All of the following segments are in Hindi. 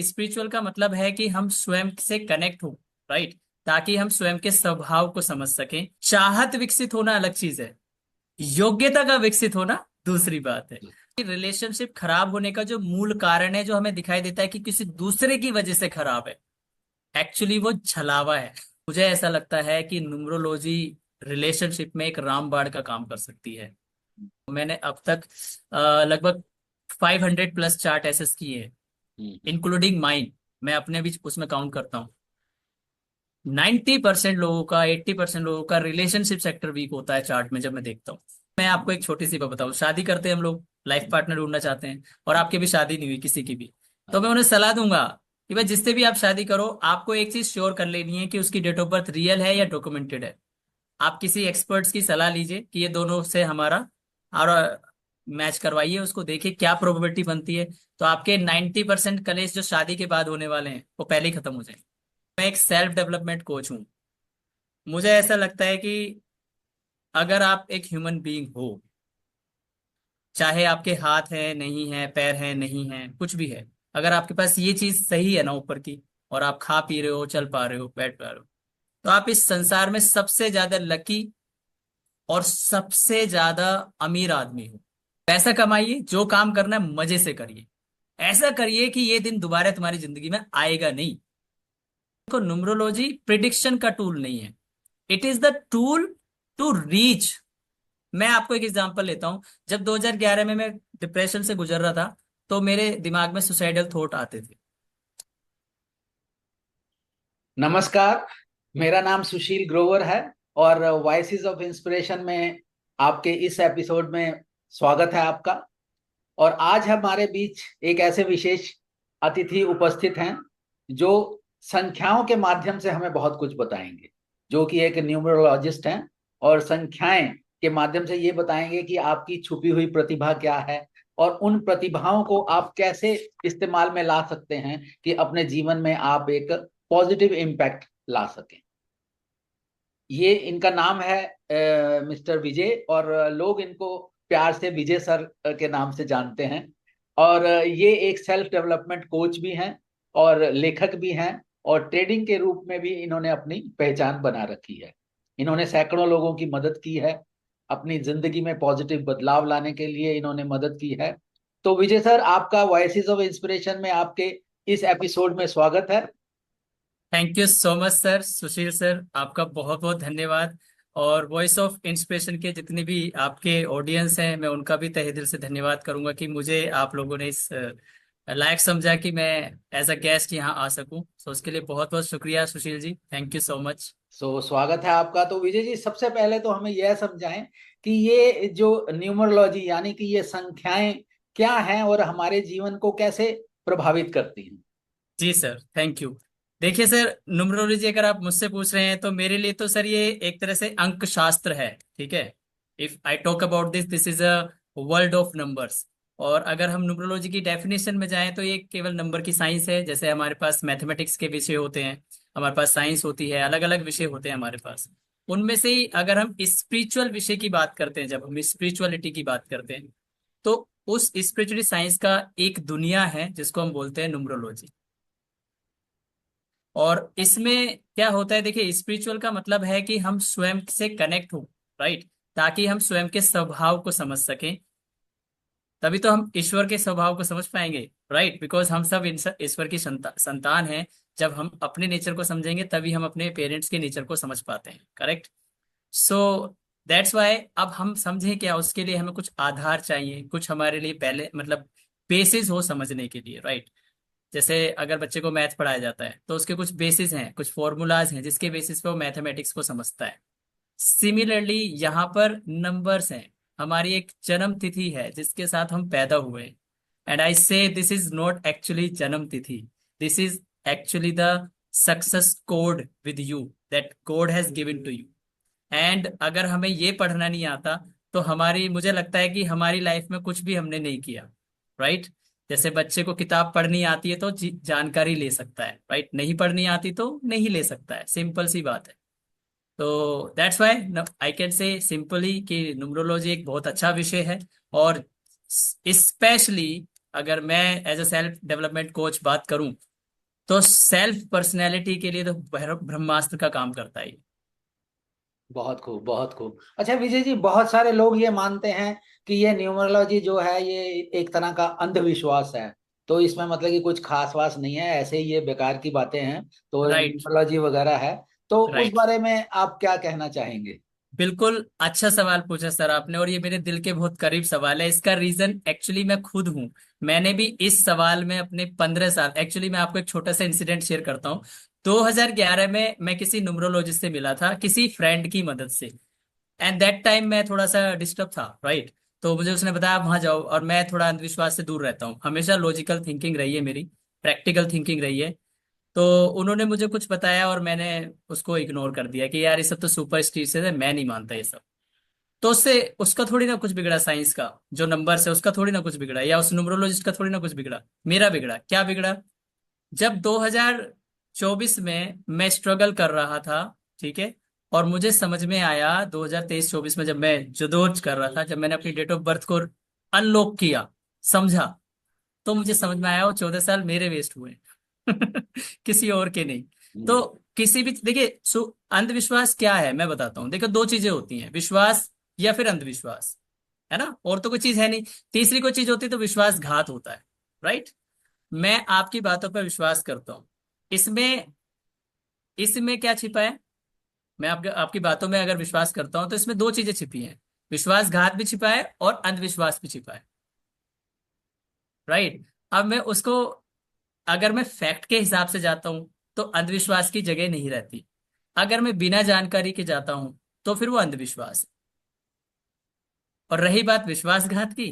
स्पिरिचुअल का मतलब है कि हम स्वयं से कनेक्ट हो, राइट, ताकि हम स्वयं के स्वभाव को समझ सकें। चाहत विकसित होना अलग चीज है, योग्यता का विकसित होना दूसरी बात है। रिलेशनशिप खराब होने का जो मूल कारण है, जो हमें दिखाई देता है कि किसी दूसरे की वजह से खराब है, एक्चुअली वो छलावा है। मुझे ऐसा लगता है कि न्यूमरोलॉजी रिलेशनशिप में एक रामबाण का काम कर सकती है। मैंने अब तक लगभग 500 प्लस चार्ट एसेस किए हैं, इंक्लूडिंग माइन। मैं अपने भी उसमें काउंट करता हूँ। 90% लोगों का, 80% लोगों का रिलेशनशिप सेक्टर वीक होता है चार्ट में, जब मैं देखता हूँ। मैं आपको एक छोटी सी बात बताऊं, शादी करते हैं हम लोग, लाइफ पार्टनर ढूंढना चाहते हैं, और आपकी भी शादी नहीं हुई किसी की भी, तो मैं उन्हें सलाह दूंगा कि भाई जिससे भी आप शादी करो, आपको एक चीज श्योर कर लेनी है कि उसकी डेट ऑफ बर्थ रियल है या डॉक्यूमेंटेड है। आप किसी एक्सपर्ट्स की सलाह लीजिए कि ये दोनों से हमारा और मैच करवाइए, उसको देखिए क्या प्रोबेबिलिटी बनती है। तो आपके 90% कलेश जो शादी के बाद होने वाले हैं, वो पहले ही खत्म हो जाएंगे। मैं एक सेल्फ डेवलपमेंट कोच हूँ। मुझे ऐसा लगता है कि अगर आप एक ह्यूमन बीइंग हो, चाहे आपके हाथ है नहीं है, पैर है नहीं है, कुछ भी है, अगर आपके पास ये चीज सही है ना ऊपर की, और आप खा पी रहे हो, चल पा रहे हो, बैठ पा रहे हो, तो आप इस संसार में सबसे ज्यादा लकी और सबसे ज्यादा अमीर आदमी हो। पैसा कमाइए, जो काम करना है मजे से करिए, ऐसा करिए कि ये दिन दोबारा तुम्हारी जिंदगी में आएगा नहीं। देखो, न्यूमरोलॉजी प्रिडिक्शन का टूल नहीं है, it is the tool to reach. मैं आपको एक एग्जांपल लेता हूं। जब 2011 में मैं डिप्रेशन से गुजर रहा था, तो मेरे दिमाग में सुसाइडल थॉट आते थे। नमस्कार। मेरा नाम सुशील ग्रोवर है और वॉइसेस ऑफ इंस्पिरेशन में आपके इस एपिसोड में स्वागत है आपका। और आज हमारे बीच एक ऐसे विशेष अतिथि उपस्थित हैं जो संख्याओं के माध्यम से हमें बहुत कुछ बताएंगे, जो कि एक न्यूमरोलॉजिस्ट हैं और संख्याएं के माध्यम से ये बताएंगे कि आपकी छुपी हुई प्रतिभा क्या है और उन प्रतिभाओं को आप कैसे इस्तेमाल में ला सकते हैं कि अपने जीवन में आप एक पॉजिटिव इम्पैक्ट ला सकें। ये इनका नाम है मिस्टर विजय, और लोग इनको प्यार से विजय सर के नाम से जानते हैं। और ये एक सेल्फ डेवलपमेंट कोच भी हैं और लेखक भी हैं, और ट्रेडिंग के रूप में भी इन्होंने अपनी पहचान बना रखी है। इन्होंने सैकड़ों लोगों की मदद की है, अपनी जिंदगी में पॉजिटिव बदलाव लाने के लिए इन्होंने मदद की है। तो विजय सर, आपका वॉइसेस ऑफ इंस्पिरेशन में आपके इस एपिसोड में स्वागत है। Thank you so much sir, Sushil sir, आपका बहुत बहुत धन्यवाद। और वॉइस ऑफ इंस्पिरेशन के जितने भी आपके ऑडियंस हैं, मैं उनका भी तहे दिल से धन्यवाद करूंगा कि मुझे आप लोगों ने इस लायक समझा कि मैं एज अ गेस्ट यहाँ आ सकूं। तो उसके लिए बहुत बहुत शुक्रिया Sushil ji, thank you so much. स्वागत है आपका। तो विजय जी, सबसे पहले तो हमें यह समझाएं कि ये जो न्यूमरोलॉजी यानी कि ये संख्याएं क्या हैं और हमारे जीवन को कैसे प्रभावित करती हैं। जी सर, थैंक यू। देखिए सर, न्यूमरोलॉजी अगर आप मुझसे पूछ रहे हैं, तो मेरे लिए तो सर ये एक तरह से अंक शास्त्र है, ठीक है। If I talk about this, this is a world of numbers. और अगर हम न्यूमरोलॉजी की डेफिनेशन में जाएं, तो ये केवल नंबर की साइंस है। जैसे हमारे पास मैथमेटिक्स के विषय होते हैं, हमारे पास साइंस होती है, अलग अलग विषय होते हैं हमारे पास। उनमें से ही अगर हम स्पिरिचुअल विषय की बात करते हैं, जब हम स्पिरिचुअलिटी की बात करते हैं, तो उस स्पिरिचुअल साइंस का एक दुनिया है जिसको हम बोलते हैं न्यूमरोलॉजी। और इसमें क्या होता है, देखिए, स्पिरिचुअल का मतलब है कि हम स्वयं से कनेक्ट हो, राइट, ताकि हम स्वयं के स्वभाव को समझ सकें। तभी तो हम ईश्वर के स्वभाव को समझ पाएंगे, राइट, बिकॉज हम सब ईश्वर की संतान हैं। जब हम अपने नेचर को समझेंगे, तभी हम अपने पेरेंट्स के नेचर को समझ पाते हैं, करेक्ट। सो दैट्स वाई अब हम समझें क्या, उसके लिए हमें कुछ आधार चाहिए, कुछ हमारे लिए पहले मतलब बेसिस हो समझने के लिए, राइट। जैसे अगर बच्चे को मैथ पढ़ाया जाता है, तो उसके कुछ बेसिस हैं, कुछ फॉर्मूलाज हैं, जिसके बेसिस पे वो मैथमेटिक्स को समझता है। सिमिलरली यहाँ पर नंबर्स हैं, हमारी एक जन्म तिथि है जिसके साथ हम पैदा हुए। एंड आई से दिस इज नॉट एक्चुअली जन्म तिथि, this is actually the success code with you, that God has given to you. And अगर हमें ये पढ़ना नहीं आता, तो हमारी, मुझे लगता है कि हमारी लाइफ में कुछ भी हमने नहीं किया, राइट। जैसे बच्चे को किताब पढ़नी आती है तो जानकारी ले सकता है, राइट, नहीं पढ़नी आती तो नहीं ले सकता है, सिंपल सी बात है। तो that's why I can say simply कि न्यूमरोलॉजी एक बहुत अच्छा विषय है। और स्पेशली अगर मैं as a self development coach बात करूं, तो सेल्फ पर्सनैलिटी के लिए तो ब्रह्मास्त्र का काम करता है ये। बहुत खूब, बहुत खूब। अच्छा विजय जी, बहुत सारे लोग ये मानते हैं कि ये न्यूमरोलॉजी जो है ये एक तरह का अंधविश्वास है। तो इसमें मतलब कि कुछ खास वास नहीं है, ऐसे ही ये बेकार की बातें हैं, तो राइट। न्यूमरोलॉजी वगैरह है। तो उस राइट। बारे में आप क्या कहना चाहेंगे? बिल्कुल अच्छा सवाल पूछा सर आपने, और ये मेरे दिल के बहुत करीब सवाल है। इसका रीजन एक्चुअली मैं खुद हूँ। मैंने भी इस सवाल में अपने 15 साल, एक्चुअली मैं आपको एक छोटा सा इंसिडेंट शेयर करता हूँ। 2011 में मैं किसी न्यूमरोलॉजिस्ट से मिला था, किसी फ्रेंड की मदद से। एंड दैट टाइम मैं थोड़ा सा डिस्टर्ब था, राइट। तो मुझे उसने बताया आप वहां जाओ, और मैं थोड़ा अंधविश्वास से दूर रहता हूँ, हमेशा लॉजिकल थिंकिंग रही है मेरी, प्रैक्टिकल थिंकिंग रही है। तो उन्होंने मुझे कुछ बताया और मैंने उसको इग्नोर कर दिया कि यार ये सब तो सुपरस्टिशियस है, मैं नहीं मानता ये सब। तो उससे उसका थोड़ी ना कुछ बिगड़ा, साइंस का जो नंबर है उसका थोड़ी ना कुछ बिगड़ा, या उस न्यूमरोलॉजिस्ट का थोड़ी ना कुछ बिगड़ा। मेरा बिगड़ा, क्या बिगड़ा? जब 2024 में मैं स्ट्रगल कर रहा था, ठीक है, और मुझे समझ में आया 2023-24 में, जब मैं जदोज कर रहा था, जब मैंने अपनी डेट ऑफ बर्थ को अनलॉक किया, समझा, तो मुझे समझ में आया वो 14 साल मेरे वेस्ट हुए। किसी और के नहीं। तो हम्म। किसी भी देखिए, अंधविश्वास क्या है मैं बताता हूँ। देखो, दो चीजें होती हैं, विश्वास या फिर अंधविश्वास, है ना, और तो कोई चीज है नहीं। तीसरी कोई चीज होती है तो विश्वासघात होता है, राइट। मैं आपकी बातों पर विश्वास करता हूं। इसमें इसमें क्या छिपा है? मैं आपकी बातों में अगर विश्वास करता हूं तो इसमें दो चीजें छिपी हैं। विश्वासघात भी छिपा है और अंधविश्वास भी छिपा है, राइट। अब मैं उसको, अगर मैं फैक्ट के हिसाब से जाता हूं तो अंधविश्वास की जगह नहीं रहती। अगर मैं बिना जानकारी के जाता हूं तो फिर वो अंधविश्वास है। और रही बात विश्वासघात की,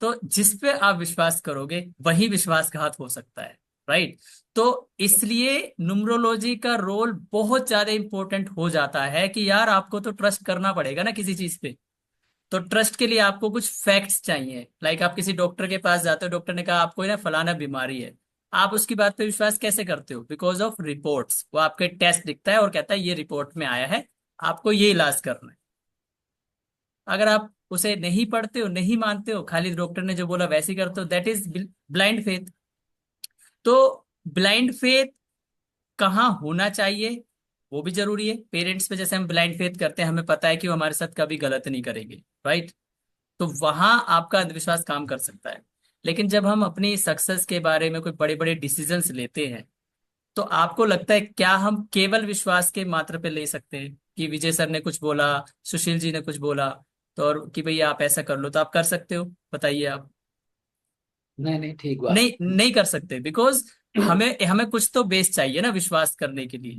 तो जिस पे आप विश्वास करोगे वही विश्वासघात हो सकता है, राइट। तो इसलिए न्यूमरोलॉजी का रोल बहुत ज्यादा इंपॉर्टेंट हो जाता है कि यार आपको तो ट्रस्ट करना पड़ेगा ना किसी चीज पे। तो ट्रस्ट के लिए आपको कुछ फैक्ट्स चाहिए। लाइक आप किसी डॉक्टर के पास जाते हो, डॉक्टर ने कहा आपको ना फलाना बीमारी है, आप उसकी बात पे विश्वास कैसे करते हो? Because of reports. वो आपके टेस्ट दिखता है और कहता है ये रिपोर्ट में आया है, आपको ये इलाज करना है। अगर आप उसे नहीं पढ़ते हो, नहीं मानते हो, खाली डॉक्टर ने जो बोला वैसे ही करते हो, दैट इज ब्लाइंड फेथ। तो ब्लाइंड फेथ कहाँ होना चाहिए वो भी जरूरी है। पेरेंट्स पे जैसे हम ब्लाइंड फेथ करते हैं, हमें पता है कि वो हमारे साथ कभी गलत नहीं करेंगे, राइट। तो वहां आपका अंधविश्वास काम कर सकता है। लेकिन जब हम अपनी सक्सेस के बारे में कोई बड़े बड़े डिसीजंस लेते हैं, तो आपको लगता है क्या हम केवल विश्वास के मात्र पे ले सकते हैं कि विजय सर ने कुछ बोला, सुशील जी ने कुछ बोला, तो और कि भैया आप ऐसा कर लो तो आप कर सकते हो? बताइए आप। नहीं नहीं, ठीक बात। नहीं, नहीं कर सकते, बिकॉज हमें हमें कुछ तो बेस चाहिए ना विश्वास करने के लिए।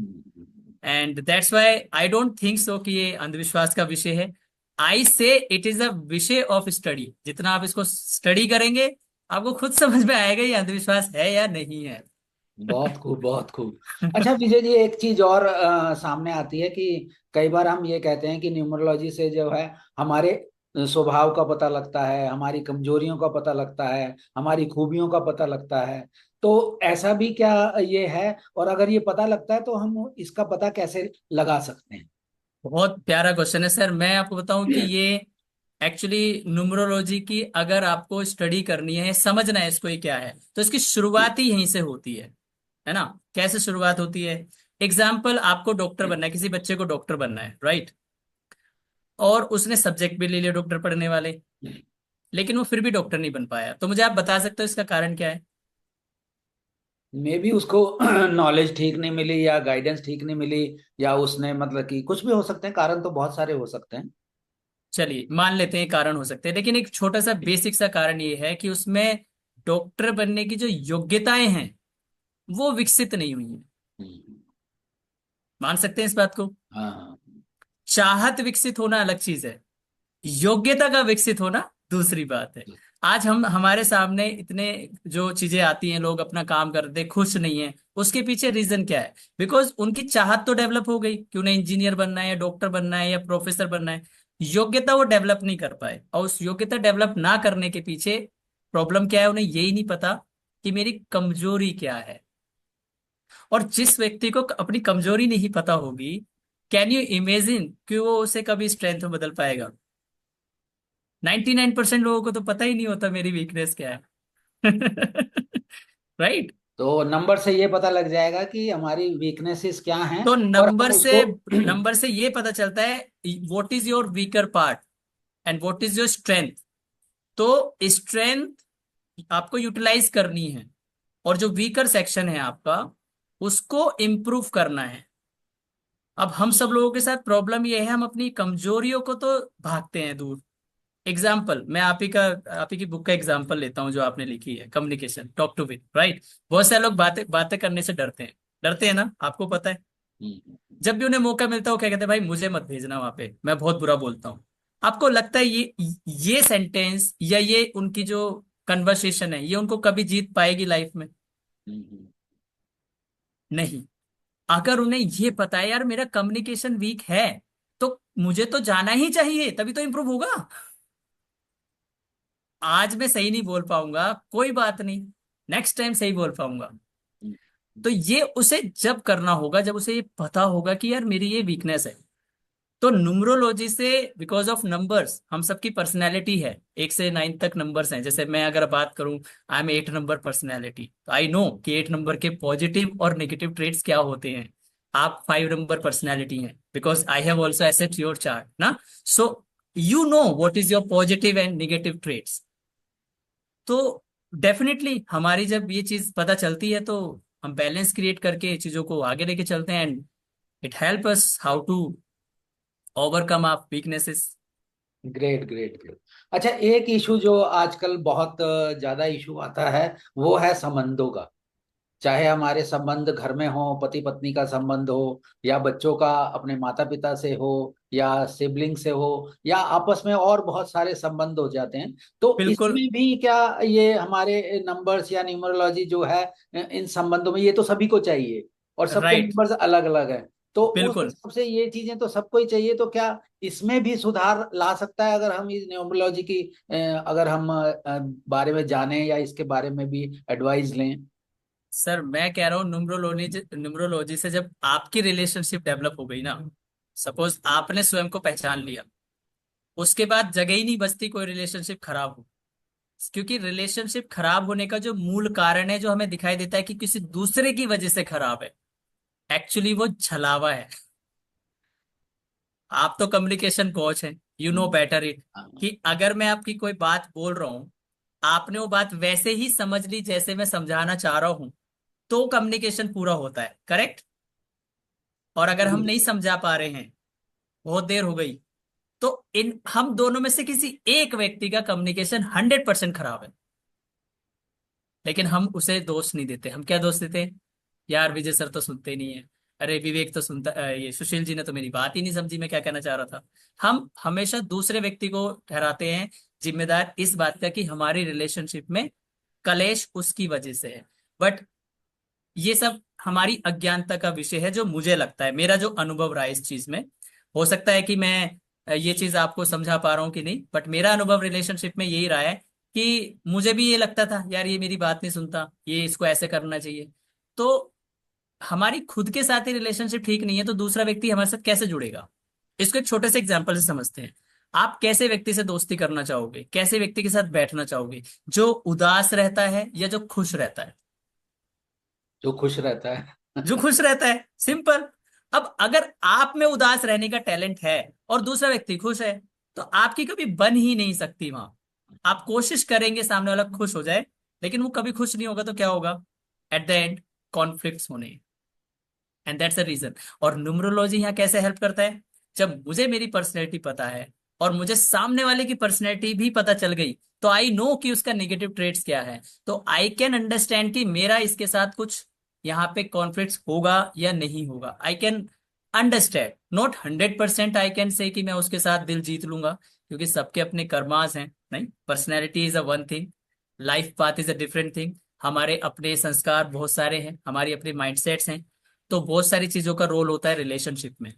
And that's why I don't think so कि ये अंधविश्वास का विषय है। आई से इट इज अ विषय ऑफ स्टडी। जितना आप इसको स्टडी करेंगे, आपको खुद समझ में आएगा ये अंधविश्वास है या नहीं है। बहुत खूब, बहुत खूब। अच्छा विजय जी, एक चीज और सामने आती है कि कई बार हम ये कहते हैं कि न्यूमरोलॉजी से जो है हमारे स्वभाव का पता लगता है, हमारी कमजोरियों का पता लगता है, हमारी खूबियों का पता लगता है। तो ऐसा भी क्या ये है? और अगर ये पता लगता है तो हम इसका पता कैसे लगा सकते हैं? बहुत प्यारा क्वेश्चन है सर। मैं आपको बताऊं कि ये एक्चुअली न्यूमरोलॉजी की अगर आपको स्टडी करनी है, समझना है इसको ये क्या है, तो इसकी शुरुआत ही यहीं से होती है ना। कैसे शुरुआत होती है? एग्जाम्पल, आपको डॉक्टर बनना है, किसी बच्चे को डॉक्टर बनना है, राइट। और उसने सब्जेक्ट भी ले लिया डॉक्टर पढ़ने वाले, लेकिन वो फिर भी डॉक्टर नहीं बन पाया। तो मुझे आप बता सकते हो इसका कारण क्या है? मे बी उसको नॉलेज ठीक नहीं मिली, या गाइडेंस ठीक नहीं मिली, या उसने मतलब कि कुछ भी हो सकते हैं, कारण तो बहुत सारे हो सकते हैं। चलिए मान लेते हैं कारण हो सकते हैं, लेकिन एक छोटा सा बेसिक सा कारण ये है कि उसमें डॉक्टर बनने की जो योग्यताएं हैं वो विकसित नहीं हुई हैं। हम्म। मान सकते हैं इस बात को। हाँ। चाहत विकसित होना अलग चीज है, योग्यता का विकसित होना दूसरी बात है। आज हम हमारे सामने इतने जो चीजें आती हैं, लोग अपना काम करते खुश नहीं है, उसके पीछे रीजन क्या है? बिकॉज उनकी चाहत तो डेवलप हो गई कि उन्हें इंजीनियर बनना है या डॉक्टर बनना है या प्रोफेसर बनना है, योग्यता वो डेवलप नहीं कर पाए। और उस योग्यता डेवलप ना करने के पीछे प्रॉब्लम क्या है, उन्हें यही नहीं पता कि मेरी कमजोरी क्या है। और जिस व्यक्ति को अपनी कमजोरी नहीं पता होगी, कैन यू इमेजिन कि वो उसे कभी स्ट्रेंथ में बदल पाएगा? 99% लोगों को तो पता ही नहीं होता मेरी वीकनेस क्या है। राइट। तो नंबर से ये पता लग जाएगा कि हमारी वीकनेसेस क्या हैं, तो और हम उसको नंबर से ये पता चलता है what is your weaker part and what is your strength. तो स्ट्रेंथ आपको यूटिलाइज करनी है, और जो वीकर सेक्शन है आपका, उसको इम्प्रूव करना है। अब हम सब लोगों के साथ प्रॉब्लम ये है, हम अपनी कमजोरियों को तो भागते हैं दूर। एग्जाम्पल, मैं आप ही की बुक का एग्जाम्पल लेता हूँ जो आपने लिखी है, communication talk to win, right. बहुत सारे लोग बातें बातें करने से डरते हैं ना, आपको पता है। हम्म, जब भी उन्हें मौका मिलता है वो क्या कहते हैं, भाई मुझे मत भेजना वहां पे, मैं बहुत बुरा बोलता हूँ। आपको लगता है ये सेंटेंस या ये उनकी जो कन्वर्सेशन है, ये उनको कभी जीत पाएगी लाइफ में? हम्म, नहीं। अगर उन्हें ये पता है यार मेरा कम्युनिकेशन वीक है, तो मुझे तो जाना ही चाहिए, तभी तो इंप्रूव होगा। आज मैं सही नहीं बोल पाऊंगा, कोई बात नहीं, नेक्स्ट टाइम सही बोल पाऊंगा। हम्म, तो ये उसे जब करना होगा जब उसे ये पता होगा कि यार मेरी ये वीकनेस है। तो न्यूमरोलॉजी से, बिकॉज ऑफ नंबर्स, हम सबकी पर्सनैलिटी है, 1 से 9 तक नंबर्स हैं। जैसे मैं अगर बात करूं, आई एम 8 नंबर पर्सनैलिटी, तो आई नो कि 8 नंबर के पॉजिटिव और नेगेटिव ट्रेड्स क्या होते हैं। आप 5 नंबर पर्सनैलिटी हैं, because I have also assessed your chart ना। So you know what is your positive and negative traits. तो डेफिनेटली हमारी जब ये चीज पता चलती है, तो हम बैलेंस क्रिएट करके चीजों को आगे लेके चलते हैं, and it help us how to overcome our weaknesses. Great great great. अच्छा, एक इशू जो आजकल बहुत ज्यादा इशू आता है, वो है संबंधों का। चाहे हमारे संबंध घर में हो, पति पत्नी का संबंध हो, या बच्चों का अपने माता पिता से हो, या सिबलिंग से हो, या आपस में और बहुत सारे संबंध हो जाते हैं। तो बिल्कुल। इसमें भी क्या ये हमारे नंबर्स या न्यूमरोलॉजी जो है इन संबंधों में, ये तो सभी को चाहिए, और सबके राइट। नंबर्स अलग अलग हैं। तो उस बिल्कुल। हिसाब से ये चीजें तो सबको ही चाहिए, तो क्या इसमें भी सुधार ला सकता है अगर हम इस न्यूमरोलॉजी की अगर हम बारे में जानें, या इसके बारे में भी एडवाइस लें? सर मैं कह रहा हूँ, न्यूमरोलॉजी न्यूमरोलॉजी से जब आपकी रिलेशनशिप डेवलप हो गई ना, सपोज आपने स्वयं को पहचान लिया, उसके बाद जगह ही नहीं बचती कोई रिलेशनशिप खराब हो। क्योंकि रिलेशनशिप खराब होने का जो मूल कारण है, जो हमें दिखाई देता है कि किसी दूसरे की वजह से खराब है, एक्चुअली वो छलावा है। आप तो कम्युनिकेशन कोच हैं, यू नो बेटर इट, हाँ, कि अगर मैं आपकी कोई बात बोल रहा हूं, आपने वो बात वैसे ही समझ ली जैसे मैं समझाना चाह रहा हूं, तो कम्युनिकेशन पूरा होता है, करेक्ट। और अगर हम नहीं समझा पा रहे हैं, बहुत देर हो गई, तो इन हम दोनों में से किसी एक व्यक्ति का कम्युनिकेशन 100% खराब है। लेकिन हम उसे दोष नहीं देते, हम क्या दोष देते हैं, यार विजय सर तो सुनते ही नहीं है, अरे विवेक तो सुनता, ये सुशील जी ने तो मेरी बात ही नहीं समझी, मैं क्या कहना चाह रहा था। हम हमेशा दूसरे व्यक्ति को ठहराते हैं जिम्मेदार इस बात का कि हमारी रिलेशनशिप में कलेश उसकी वजह से है। बट ये सब हमारी अज्ञानता का विषय है, जो मुझे लगता है, मेरा जो अनुभव रहा है इस चीज में। हो सकता है कि मैं ये चीज आपको समझा पा रहा हूँ कि नहीं, बट मेरा अनुभव रिलेशनशिप में यही रहा है कि मुझे भी ये लगता था, यार ये मेरी बात नहीं सुनता, ये इसको ऐसे करना चाहिए। तो हमारी खुद के साथ ही रिलेशनशिप ठीक नहीं है, तो दूसरा व्यक्ति हमारे साथ कैसे जुड़ेगा? इसको एक छोटे से एग्जाम्पल से समझते हैं। आप कैसे व्यक्ति से दोस्ती करना चाहोगे, कैसे व्यक्ति के साथ बैठना चाहोगे, जो उदास रहता है या जो खुश रहता है? जो खुश रहता है। जो खुश रहता है, सिंपल। अब अगर आप में उदास रहने का टैलेंट है और दूसरा व्यक्ति खुश है, तो आपकी कभी बन ही नहीं सकती वहां। आप कोशिश करेंगे सामने वाला खुश हो जाए, लेकिन वो कभी खुश नहीं होगा, तो क्या होगा? एट द एंड कॉन्फ्लिक्ट्स होने, एंड दैट्स द रीजन। और न्यूमरोलॉजी यहाँ कैसे हेल्प करता है? जब मुझे मेरी पर्सनैलिटी पता है और मुझे सामने वाले की पर्सनैलिटी भी पता चल गई, तो आई नो कि उसका नेगेटिव ट्रेड्स क्या है, तो आई कैन अंडरस्टैंड कि मेरा इसके साथ कुछ यहाँ पे कॉन्फ्लिक्ट होगा या नहीं होगा। I can understand, not 100% I can से कि मैं उसके साथ दिल जीत लूंगा, क्योंकि सबके अपने कर्मास हैं, नहीं, personality is a one thing, life path is a different thing, हमारे अपने संस्कार बहुत सारे हैं, हमारी अपनी माइंडसेट्स हैं। तो बहुत सारी चीजों का रोल होता है रिलेशनशिप में।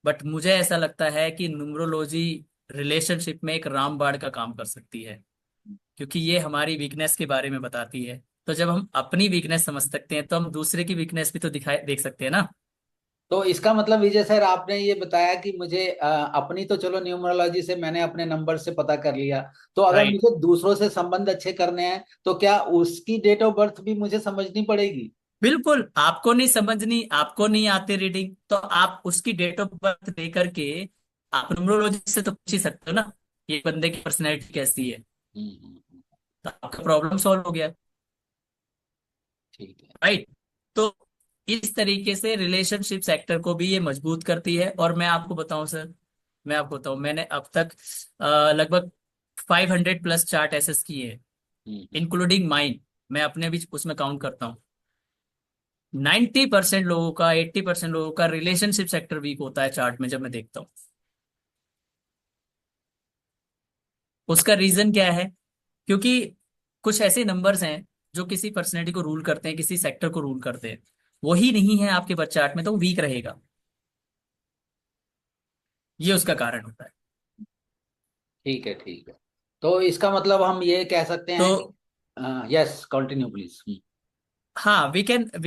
बट मुझे ऐसा लगता है कि न्यूमरोलॉजी रिलेशनशिप में एक रामबाण का काम कर सकती है, क्योंकि ये हमारी वीकनेस के बारे में बताती है। तो जब हम अपनी वीकनेस समझ सकते हैं, तो हम दूसरे की वीकनेस भी तो दिखाई देख सकते हैं ना। तो इसका मतलब विजय सर आपने ये बताया कि मुझे अपनी तो चलो न्यूमरोलॉजी से मैंने अपने नंबर से पता कर लिया। तो अगर राइट। मुझे दूसरों से संबंध अच्छे करने हैं तो क्या उसकी डेट ऑफ बर्थ भी मुझे समझनी पड़ेगी? बिल्कुल, आपको नहीं समझनी, आपको नहीं आती रीडिंग, तो आप उसकी डेट ऑफ बर्थ दे करके आप न्यूमरोलॉजी से तो पूछ ही सकते हो ना, ये बंदे की पर्सनैलिटी कैसी है। हम्म। तो आपका प्रॉब्लम सॉल्व हो गया। ठीक है। राइट। तो इस तरीके से रिलेशनशिप सेक्टर को भी ये मजबूत करती है। और मैं आपको बताऊं सर, मैं आपको बताऊं, मैंने अब तक लगभग 500 प्लस चार्ट एसेस किए हैं, हम्म। Including mine. मैं अपने भी उसमें काउंट करता हूँ। 90% लोगों का, 80% लोगों का रिलेशनशिप सेक्टर वीक होता है चार्ट में, जब मैं देखता हूँ। उसका रीजन क्या है? क्योंकि कुछ ऐसे नंबर्स हैं जो किसी पर्सनैलिटी को रूल करते हैं, किसी सेक्टर को रूल करते हैं, वही नहीं है आपके बर्थ चार्ट में, तो वो वीक रहेगा। ये उसका कारण होता है। ठीक है। ठीक है। तो इसका मतलब हम ये कह सकते तो हैं कि यस, कंटिन्यू प्लीज। हाँ, वी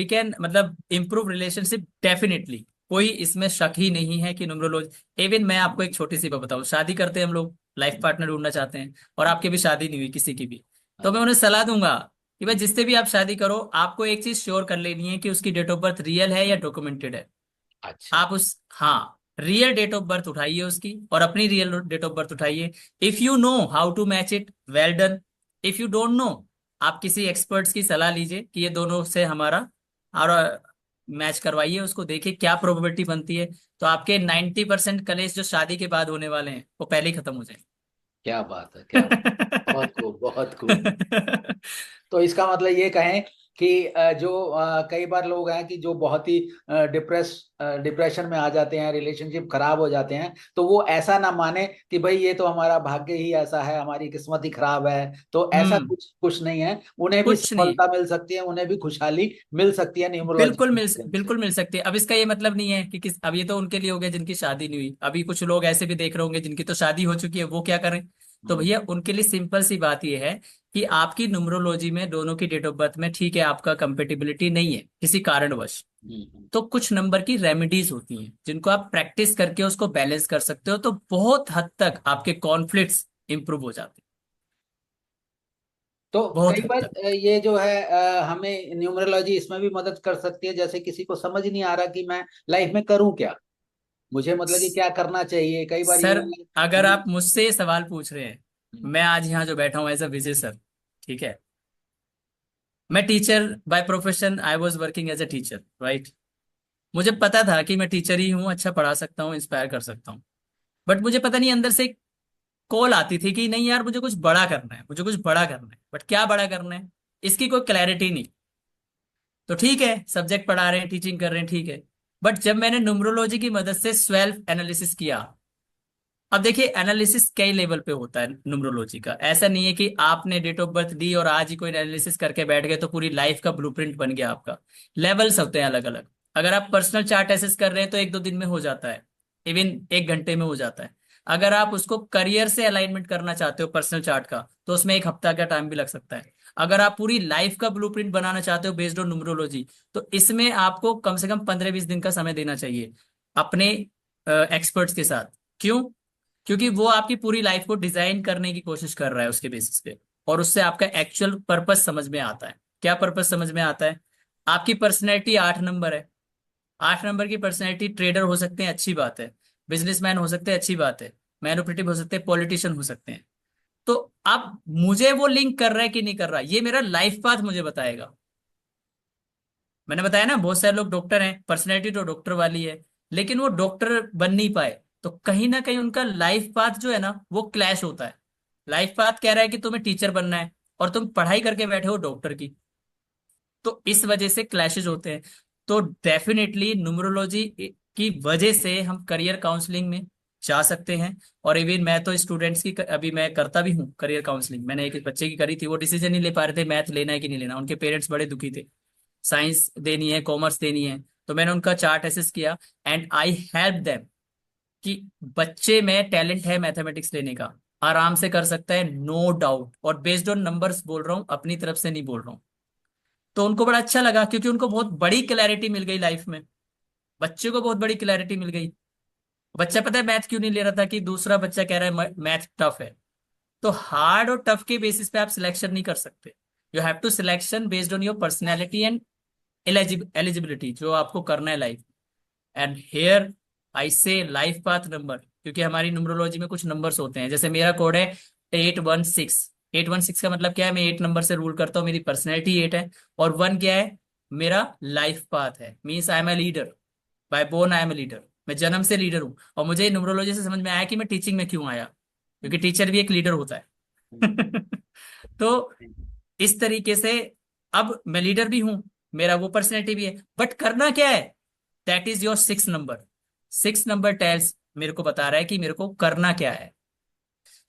कैन मतलब इम्प्रूव रिलेशनशिप डेफिनेटली। कोई इसमें शक ही नहीं है कि न्यूमरोलॉजी। इवन मैं आपको एक छोटी सी बात बताऊं, शादी करते हैं हम लोग, लाइफ पार्टनर ढूंढना चाहते हैं, और आपकी भी शादी नहीं हुई किसी की भी, तो मैं उन्हें सलाह दूंगा कि भाई जिससे भी आप शादी करो, आपको एक चीज श्योर कर लेनी है कि उसकी डेट ऑफ बर्थ रियल है या डॉक्यूमेंटेड है। अच्छा। आप उस, हाँ, रियल डेट ऑफ बर्थ उठाइए उसकी, और अपनी रियल डेट ऑफ बर्थ उठाइए। If you know how to match it, well done. If you don't know, आप किसी एक्सपर्ट्स की सलाह लीजिए कि ये दोनों से हमारा और मैच करवाइए उसको, देखिए क्या प्रोबेबिलिटी बनती है। तो आपके 90% कलेश जो शादी के बाद होने वाले हैं, वो पहले ही खत्म हो क्या बात है, क्या बात। बहुत जाएंगे। खूब, बहुत खूब। तो इसका मतलब ये कहें कि जो कई बार लोग हैं कि जो बहुत ही डिप्रेशन में आ जाते हैं, रिलेशनशिप खराब हो जाते हैं, तो वो ऐसा ना माने कि भाई ये तो हमारा भाग्य ही ऐसा है, हमारी किस्मत ही खराब है। तो ऐसा हम्म। कुछ कुछ नहीं है, उन्हें भी कुछ नहीं, सफलता मिल सकती है, उन्हें भी खुशहाली मिल सकती है न्यूमरोलॉजी बिल्कुल के मिल, माध्यम से। बिल्कुल मिल सकती है। अब इसका ये मतलब नहीं है कि किस, अब ये तो उनके लिए हो गया जिनकी शादी नहीं हुई, अभी कुछ लोग ऐसे भी देख रहे होंगे जिनकी तो शादी हो चुकी है, वो क्या करें? तो हम्म। भैया उनके लिए सिंपल सी बात ये है कि आपकी न्यूमरोलॉजी में दोनों की डेट ऑफ बर्थ में, ठीक है, आपका कंपेटिबिलिटी नहीं है किसी कारणवश, हम्म। तो कुछ नंबर की रेमेडीज होती हैं जिनको आप प्रैक्टिस करके उसको बैलेंस कर सकते हो, तो बहुत हद तक आपके कॉन्फ्लिक्ट्स इंप्रूव हो जाते हैं। तो बहुत कई हद बार तक। ये जो है हमें न्यूमरोलॉजी इसमें भी मदद कर सकती है, जैसे किसी को समझ नहीं आ रहा कि मैं लाइफ में करूं क्या, मुझे मतलब कि क्या करना चाहिए। कई बार ये सर, अगर हमें। आप मुझसे ये सवाल पूछ रहे हैं, मैं आज यहाँ जो बैठा हूँ एज अ विजय सर, ठीक है, मैं teacher by profession, I was working as a teacher, right. मुझे पता था कि मैं टीचर ही हूँ, अच्छा पढ़ा सकता हूँ, इंस्पायर कर सकता हूँ। बट मुझे पता नहीं, अंदर से कॉल आती थी कि नहीं यार, मुझे कुछ बड़ा करना है, मुझे कुछ बड़ा करना है, बट क्या बड़ा करना है, इसकी कोई क्लैरिटी नहीं। तो ठीक है, सब्जेक्ट पढ़ा रहे हैं, टीचिंग कर रहे हैं, ठीक है। बट जब मैंने न्यूमरोलॉजी की मदद से सेल्फ एनालिसिस किया, अब देखिए एनालिसिस कई लेवल पे होता है न्यूमरोलॉजी का, ऐसा नहीं है कि आपने डेट ऑफ बर्थ दी और आज ही कोई एनालिसिस करके बैठ गए तो पूरी लाइफ का ब्लूप्रिंट बन गया आपका। लेवल्स होते हैं अलग अलग। अगर आप पर्सनल चार्ट एसेस कर रहे हैं तो 1-2 दिन में हो जाता है, इवन 1 घंटे में हो जाता है। अगर आप उसको करियर से अलाइनमेंट करना चाहते हो पर्सनल चार्ट का, तो उसमें 1 हफ्ता का टाइम भी लग सकता है। अगर आप पूरी लाइफ का ब्लूप्रिंट बनाना चाहते हो बेस्ड ऑन न्यूमरोलॉजी, तो इसमें आपको कम से कम 15-20 दिन का समय देना चाहिए अपने एक्सपर्ट्स के साथ। क्यों? क्योंकि वो आपकी पूरी लाइफ को डिजाइन करने की कोशिश कर रहा है उसके बेसिस पे, और उससे आपका एक्चुअल पर्पस समझ में आता है। क्या पर्पस समझ में आता है? आपकी पर्सनैलिटी 8 नंबर है। 8 नंबर की पर्सनैलिटी, ट्रेडर हो सकते हैं, अच्छी बात है, बिजनेसमैन हो सकते हैं, अच्छी बात है, मैनिपुलेटिव हो सकते हैं, पॉलिटिशियन हो सकते हैं। तो अब मुझे वो लिंक कर रहा है कि नहीं कर रहा, ये मेरा लाइफ पाथ मुझे बताएगा। मैंने बताया ना, बहुत सारे लोग डॉक्टर हैं, पर्सनैलिटी तो डॉक्टर वाली है, लेकिन वो डॉक्टर बन नहीं पाए, तो कहीं ना कहीं उनका लाइफ पाथ जो है ना वो क्लैश होता है। लाइफ पाथ कह रहा है कि तुम्हें टीचर बनना है, और तुम पढ़ाई करके बैठे हो डॉक्टर की, तो इस वजह से क्लैशेज होते हैं। तो डेफिनेटली न्यूमरोलॉजी की वजह से हम करियर काउंसलिंग में जा सकते हैं। और इवन मैं तो स्टूडेंट्स की अभी मैं करता भी हूँ करियर काउंसलिंग। मैंने एक बच्चे की करी थी, वो डिसीजन नहीं ले पा रहे थे मैथ लेना है कि नहीं लेना, उनके पेरेंट्स बड़े दुखी थे, साइंस देनी है, कॉमर्स देनी है। तो मैंने उनका चार्ट एसेस किया, एंड आई हेल्प देम कि बच्चे में टैलेंट है मैथमेटिक्स लेने का, आराम से कर सकता है, नो डाउट, और बेस्ड ऑन नंबर्स बोल रहा हूँ, अपनी तरफ से नहीं बोल रहा हूँ। तो उनको बड़ा अच्छा लगा, क्योंकि उनको बहुत बड़ी क्लैरिटी मिल गई लाइफ में। बच्चे को बहुत बड़ी क्लैरिटी मिल गई। बच्चा पता है मैथ क्यों नहीं ले रहा था, कि दूसरा बच्चा कह रहा है मैथ टफ है। तो हार्ड और टफ के बेसिस पे आप सिलेक्शन नहीं कर सकते। You have to selection based on your personality and eligibility, जो आपको करना है लाइफ। एंड हेयर आई से लाइफ पाथ नंबर, क्योंकि हमारी न्यूमरोलॉजी में कुछ नंबर्स होते हैं। जैसे मेरा कोड है 816। 816 का मतलब क्या है, मैं 8 नंबर से रूल करता हूँ, मेरी पर्सनैलिटी 8 है। और 1 क्या है, मेरा लाइफ पाथ है, means I am a leader. By born I am a leader, मैं जन्म से लीडर हूँ। और मुझे न्यूमरोलॉजी से समझ में आया कि मैं टीचिंग में क्यों आया, क्योंकि टीचर भी एक लीडर होता है। तो इस तरीके से अब मैं लीडर भी हूं, मेरा वो पर्सनैलिटी भी है, बट करना क्या है, that is your 6 number. 6 number tells, मेरे को बता रहा है कि मेरे को करना क्या है।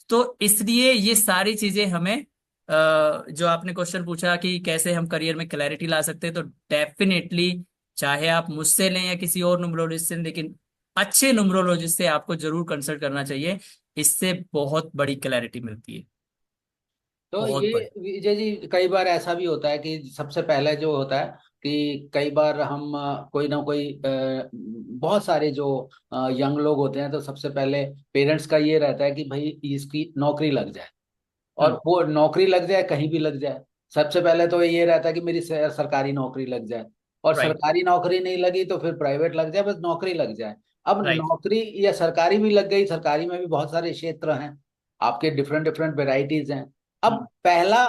तो इसलिए ये सारी चीजें हमें जो आपने क्वेश्चन पूछा कि कैसे हम करियर में क्लैरिटी ला सकते हैं, तो डेफिनेटली चाहे आप मुझसे लें या किसी और न्यूमरोलॉजिस्ट से, लेकिन अच्छे न्यूमरोलॉजिस्ट से आपको जरूर कंसल्ट करना चाहिए। इससे बहुत बड़ी क्लैरिटी मिलती है, तो बहुत ये बड़ी। विजय जी, कई बार ऐसा भी होता है कि सबसे पहले जो होता है कि कई बार हम कोई ना कोई बहुत सारे जो यंग लोग होते हैं, तो सबसे पहले पेरेंट्स का ये रहता है कि भाई इसकी नौकरी लग जाए, और हम्म। वो नौकरी लग जाए, कहीं भी लग जाए। सबसे पहले तो ये रहता है कि मेरी सरकारी नौकरी लग जाए, और राइट। सरकारी नौकरी नहीं लगी तो फिर प्राइवेट लग जाए, बस नौकरी लग जाए। अब राइट। नौकरी या सरकारी भी लग गई, सरकारी में भी बहुत सारे क्षेत्र हैं, आपके डिफरेंट डिफरेंट वेराइटीज हैं। अब हम्म। पहला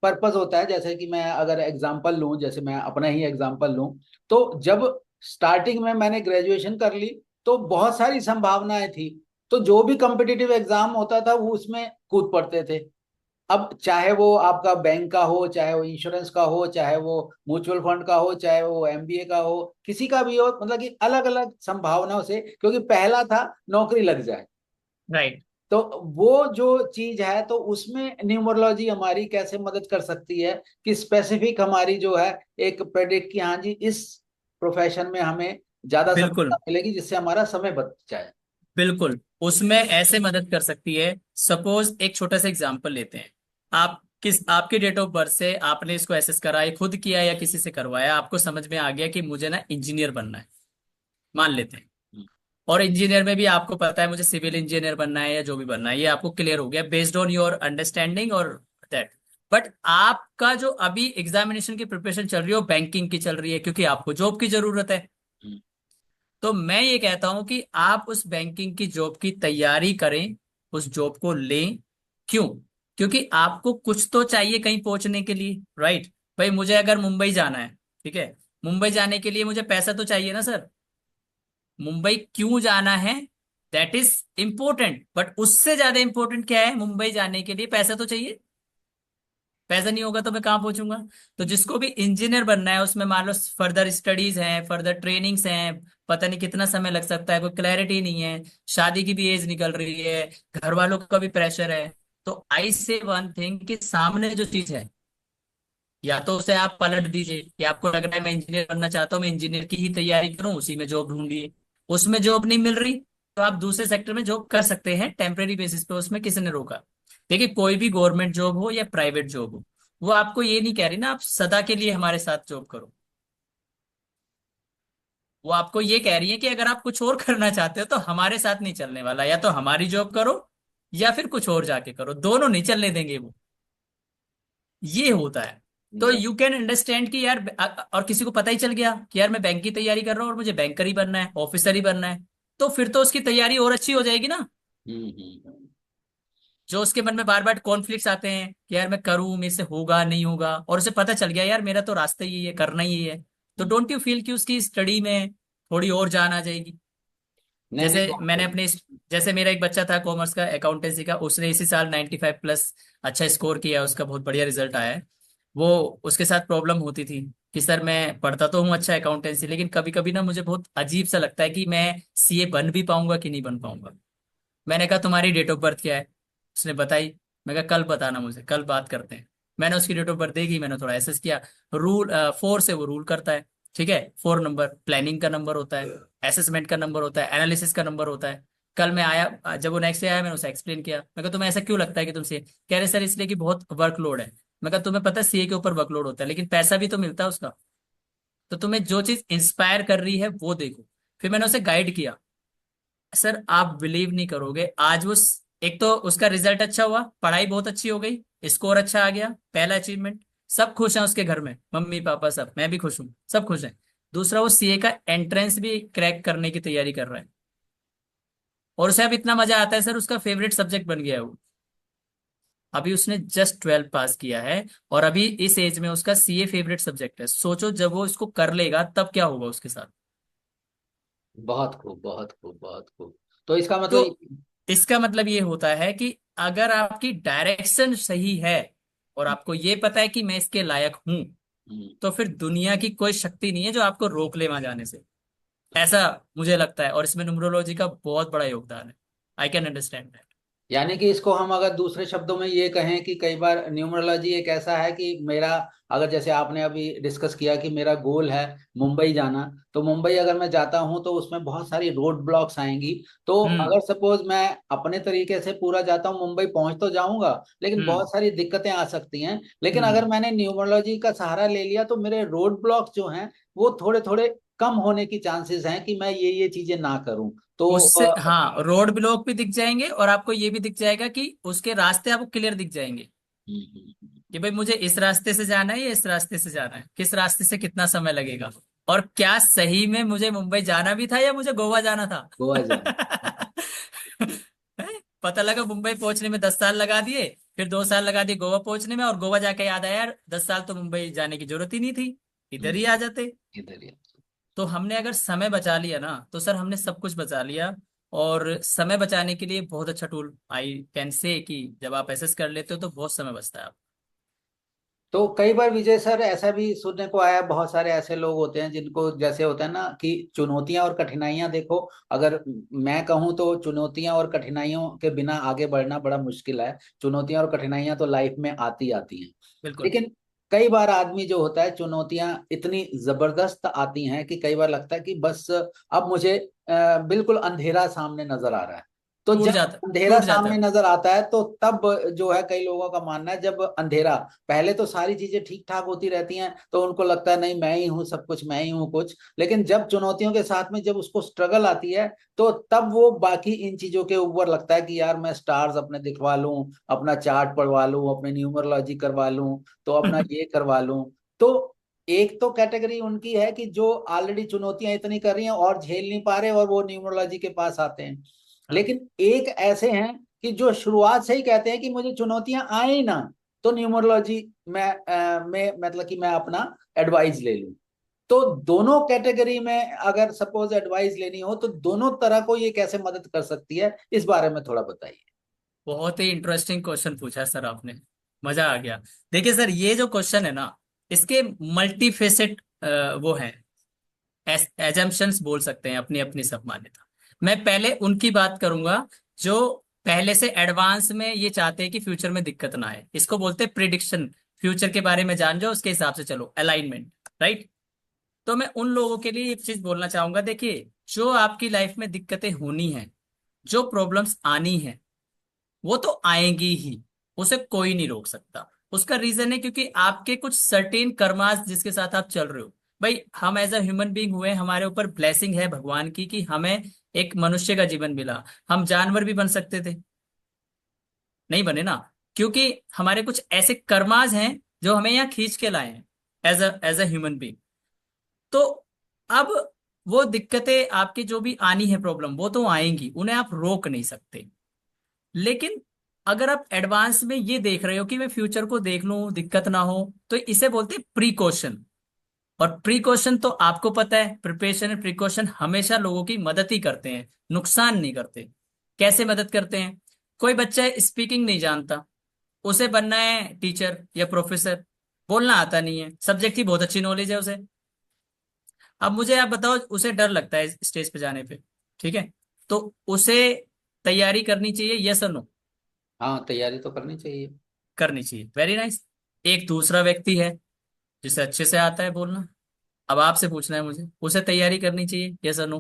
पर्पस होता है, जैसे कि मैं अगर एग्जांपल लूं, जैसे मैं अपना ही एग्जांपल लूं, तो जब स्टार्टिंग में मैंने ग्रेजुएशन कर ली, तो बहुत सारी संभावनाएं थी। तो जो भी कॉम्पिटिटिव एग्जाम होता था वो उसमें कूद पड़ते थे। अब चाहे वो आपका बैंक का हो, चाहे वो इंश्योरेंस का हो, चाहे वो म्यूचुअल फंड का हो, चाहे वो एमबीए का हो, किसी का भी हो, मतलब कि अलग अलग संभावनाओं से, क्योंकि पहला था नौकरी लग जाए। राइट। तो वो जो चीज है, तो उसमें न्यूमरोलॉजी हमारी कैसे मदद कर सकती है कि स्पेसिफिक हमारी जो है एक प्रेडिक्ट की, हाँ जी इस प्रोफेशन में हमें ज्यादा बिल्कुल। सफलता मिलेगी, जिससे हमारा समय बच जाए। बिल्कुल उसमें ऐसे मदद कर सकती है। सपोज एक छोटा सा एग्जांपल लेते हैं। आप किस आपके डेट ऑफ बर्थ से आपने इसको एसेस करा है, खुद किया या किसी से करवाया, आपको समझ में आ गया कि मुझे ना इंजीनियर बनना है, मान लेते हैं। और इंजीनियर में भी आपको पता है मुझे सिविल इंजीनियर बनना है या जो भी बनना है, ये आपको क्लियर हो गया बेस्ड ऑन योर अंडरस्टैंडिंग और दैट। बट आपका जो अभी एग्जामिनेशन की प्रिपरेशन चल रही है वो बैंकिंग की चल रही है, क्योंकि आपको जॉब की जरूरत है। तो मैं ये कहता हूं कि आप उस बैंकिंग की जॉब की तैयारी करें, उस जॉब को लें। क्यों? क्योंकि आपको कुछ तो चाहिए कहीं पहुंचने के लिए, राइट। भाई मुझे अगर मुंबई जाना है, ठीक है, मुंबई जाने के लिए मुझे पैसा तो चाहिए ना सर। मुंबई क्यों जाना है, दैट इज इंपॉर्टेंट, बट उससे ज्यादा इंपॉर्टेंट क्या है, मुंबई जाने के लिए पैसा तो चाहिए। पैसा नहीं होगा तो मैं कहाँ पहुंचूंगा। तो जिसको भी इंजीनियर बनना है उसमें मान लो फर्दर स्टडीज हैं, फर्दर ट्रेनिंग्स हैं, पता नहीं कितना समय लग सकता है, कोई क्लैरिटी नहीं है, शादी की भी एज निकल रही है, घर वालों का भी प्रेशर है। तो आई से वन थिंग कि सामने जो चीज है, या तो उसे आप पलट दीजिए कि आपको लग रहा है मैं इंजीनियर बनना चाहता हूँ, मैं इंजीनियर की ही तैयारी करूँ, उसी में जॉब ढूंढिए। उसमें जॉब नहीं मिल रही तो आप दूसरे सेक्टर में जॉब कर सकते हैं टेम्परेरी बेसिस पे, उसमें किसी ने रोका। देखिए कोई भी गवर्नमेंट जॉब हो या प्राइवेट जॉब हो, वो आपको ये नहीं कह रही ना आप सदा के लिए हमारे साथ जॉब करो। वो आपको ये कह रही है कि अगर आप कुछ और करना चाहते हो तो हमारे साथ नहीं चलने वाला, या तो हमारी जॉब करो या फिर कुछ और जाके करो, दोनों नहीं चलने देंगे वो। ये होता है। तो हम्म। यू कैन अंडरस्टैंड कि यार और किसी को पता ही चल गया कि यार मैं बैंक की तैयारी कर रहा हूँ और मुझे बैंकर ही बनना है, ऑफिसर ही बनना है, तो फिर तो उसकी तैयारी और अच्छी हो जाएगी ना। हम्म। जो उसके मन में बार बार कॉन्फ्लिक्ट्स आते हैं कि यार मैं करूं, मेरे से होगा नहीं होगा, और उसे पता चल गया यार मेरा तो रास्ता ही है, करना ही है, तो डोंट यू फील कि उसकी स्टडी में थोड़ी और जान आ जाएगी। नहीं नहीं, जैसे मैंने अपने जैसे मेरा एक बच्चा था कॉमर्स का, अकाउंटेंसी का, उसने इसी साल 95 प्लस अच्छा स्कोर किया, उसका बहुत बढ़िया रिजल्ट आया है। वो उसके साथ प्रॉब्लम होती थी कि सर मैं पढ़ता तो हूँ अच्छा अकाउंटेंसी, लेकिन कभी कभी ना मुझे बहुत अजीब सा लगता है कि मैं सीए बन भी पाऊंगा कि नहीं बन पाऊंगा। मैंने कहा तुम्हारी डेट ऑफ बर्थ क्या है? उसने बताई। मैं कहा कल बताना, मुझे कल बात करते हैं। मैंने उसकी डेट ऑफ बर्थ देखी, मैंने थोड़ा एसेस किया। रूल 4 से वो रूल करता है, ठीक है। 4 नंबर प्लानिंग का नंबर होता है, असेसमेंट का नंबर होता है, एनालिसिस का नंबर होता है। कल मैं आया, जब वो नेक्स्ट डे आया मैंने उसे एक्सप्लेन किया, मैं कहा तुम्हें ऐसा क्यों लगता है कि तुमसे, कह रहे सर इसलिए कि बहुत वर्कलोड है। मैं कहा तुम्हें पता है सीए के ऊपर वर्कलोड होता है, लेकिन पैसा भी तो मिलता है उसका। तो तुम्हें जो चीज इंस्पायर कर रही है वो देखो। फिर मैंने उसे गाइड किया। सर आप बिलीव नहीं करोगे, आज वो एक तो उसका रिजल्ट अच्छा हुआ, पढ़ाई बहुत अच्छी हो गई, स्कोर अच्छा आ गया, पहला अचीवमेंट। सब खुश हैं उसके घर में, मम्मी पापा सब, मैं भी खुश हूँ, सब खुश हैं। दूसरा, वो सीए का एंट्रेंस भी क्रैक करने की तैयारी कर रहा है, और उसे अब इतना मजा आता है सर, उसका फेवरेट सब्जेक्ट बन गया है वो। अभी उसने जस्ट 12 पास किया है, और अभी इस एज में उसका सीए फेवरेट सब्जेक्ट है। सोचो जब वो इसको कर लेगा तब क्या होगा उसके साथ। बहुत खूब, बहुत खूब, बहुत खूब। तो इसका तो मतलब। इसका मतलब ये होता है कि अगर आपकी डायरेक्शन सही है, और आपको ये पता है कि मैं इसके लायक हूं, हम्म, तो फिर दुनिया की कोई शक्ति नहीं है जो आपको रोक ले वहां जाने से। ऐसा मुझे लगता है, और इसमें न्यूमरोलॉजी का बहुत बड़ा योगदान है। I can understand that. यानी कि इसको हम अगर दूसरे शब्दों में ये कहें कि कई बार न्यूमरोलॉजी एक ऐसा है कि मेरा, अगर जैसे आपने अभी डिस्कस किया कि मेरा गोल है मुंबई जाना, तो मुंबई अगर मैं जाता हूं तो उसमें बहुत सारी रोड ब्लॉक्स आएंगी। तो हम्म। अगर सपोज मैं अपने तरीके से पूरा जाता हूं, मुंबई पहुंच तो जाऊंगा, लेकिन हम्म। बहुत सारी दिक्कतें आ सकती हैं। लेकिन अगर हम्म। मैंने न्यूमरोलॉजी का सहारा ले लिया तो मेरे रोड ब्लॉक्स जो हैं वो थोड़े थोड़े कम होने की चांसेस हैं कि मैं ये चीजें ना करूं। तो उससे हाँ, रोड ब्लॉक भी दिख जाएंगे, और आपको ये भी दिख जाएगा कि उसके रास्ते आपको क्लियर दिख जाएंगे, कि भाई मुझे इस रास्ते से जाना है या इस रास्ते से जाना है, किस रास्ते से कितना समय लगेगा, और क्या सही में मुझे मुंबई जाना भी था या मुझे गोवा जाना था। गोवा जाना। पता लगा मुंबई पहुंचने में 10 साल लगा दिए, फिर 2 साल लगा दिए गोवा पहुंचने में, और गोवा जाके याद आया यार 10 साल तो मुंबई जाने की जरूरत ही नहीं थी, इधर ही आ जाते। इधर ही। तो हमने अगर समय बचा लिया ना, तो सर हमने सब कुछ बचा लिया। और समय बचाने के लिए बहुत अच्छा टूल आई कैन से, कि जब आप एसेस कर लेते हो तो बहुत समय बचता है आप। तो कई बार विजय सर ऐसा भी सुनने को आया, बहुत सारे ऐसे लोग होते हैं जिनको जैसे होता है ना कि चुनौतियां और कठिनाइयां, देखो अगर मैं कहूँ तो चुनौतियां और कठिनाइयों के बिना आगे बढ़ना बड़ा मुश्किल है। चुनौतियां और कठिनाइयां तो लाइफ में आती आती हैं। बिल्कुल। लेकिन कई बार आदमी जो होता है, चुनौतियां इतनी जबरदस्त आती हैं कि कई बार लगता है कि बस अब मुझे बिल्कुल अंधेरा सामने नजर आ रहा है। तो टूट जब जाता, अंधेरा टूट जाता सामने है। नजर आता है तो तब जो है, कई लोगों का मानना है, जब अंधेरा, पहले तो सारी चीजें ठीक ठाक होती रहती हैं तो उनको लगता है नहीं मैं ही हूँ सब कुछ, मैं ही हूँ कुछ। लेकिन जब चुनौतियों के साथ में जब उसको स्ट्रगल आती है, तो तब वो बाकी इन चीजों के ऊपर लगता है कि यार मैं स्टार्स अपने दिखवा लूं, अपना चार्ट पढ़वा लूं, अपने न्यूमरोलॉजी करवा लूं, तो अपना ये करवा लूं। तो एक तो कैटेगरी उनकी है कि जो ऑलरेडी चुनौतियां इतनी कर रही हैं और झेल नहीं पा रहे और वो न्यूमरोलॉजी के पास आते हैं। हाँ। लेकिन एक ऐसे हैं कि जो शुरुआत से ही कहते हैं कि मुझे चुनौतियां आए ही ना, तो न्यूमरोलॉजी में मतलब कि मैं अपना एडवाइस ले लूं। तो दोनों कैटेगरी में अगर सपोज एडवाइस लेनी हो तो दोनों तरह को ये कैसे मदद कर सकती है, इस बारे में थोड़ा बताइए। बहुत ही इंटरेस्टिंग क्वेश्चन पूछा है सर आपने, मजा आ गया। देखिए सर, ये जो क्वेश्चन है ना, इसके मल्टी फेसेट वो है, एजम्पशंस बोल सकते हैं, अपनी अपनी सब मान्यता। मैं पहले उनकी बात करूंगा जो पहले से एडवांस में ये चाहते हैं कि फ्यूचर में दिक्कत ना आए, इसको बोलते हैं प्रिडिक्शन। फ्यूचर के बारे में जान जाओ, उसके हिसाब से चलो, अलाइनमेंट। राइट। तो मैं उन लोगों के लिए एक चीज बोलना चाहूंगा, देखिए जो आपकी लाइफ में दिक्कतें होनी है, जो प्रॉब्लम्स आनी है, वो तो आएंगी ही, उसे कोई नहीं रोक सकता। उसका रीजन है क्योंकि आपके कुछ सर्टेन कर्मास जिसके साथ आप चल रहे हो। भाई हम एज अ ह्यूमन बीइंग हुए, हमारे ऊपर ब्लेसिंग है भगवान की कि हमें एक मनुष्य का जीवन मिला। हम जानवर भी बन सकते थे, नहीं बने ना, क्योंकि हमारे कुछ ऐसे कर्मास हैं जो हमें यहाँ खींच के लाए हैं एज अ ह्यूमन बीइंग। तो अब वो दिक्कतें आपकी जो भी आनी है, प्रॉब्लम, वो तो आएंगी, उन्हें आप रोक नहीं सकते। लेकिन अगर आप एडवांस में ये देख रहे हो कि मैं फ्यूचर को देख लूं, दिक्कत ना हो, तो इसे बोलते हैं प्रिकॉशन। और प्रिकॉशन तो आपको पता है, प्रिपरेशन एंड प्रिकॉशन हमेशा लोगों की मदद ही करते हैं, नुकसान नहीं करते। कैसे मदद करते हैं? कोई बच्चा स्पीकिंग नहीं जानता, उसे बनना है टीचर या प्रोफेसर, बोलना आता नहीं है, सब्जेक्ट की बहुत अच्छी नॉलेज है उसे। अब मुझे आप बताओ, उसे डर लगता है स्टेज पे जाने पे, ठीक है, तो उसे तैयारी करनी चाहिए, यस और नो? हाँ, तैयारी तो करनी चाहिए। करनी चाहिए, वेरी नाइस। एक दूसरा व्यक्ति है जिसे अच्छे से आता है बोलना, अब आपसे पूछना है मुझे, उसे तैयारी करनी चाहिए, यस और नो?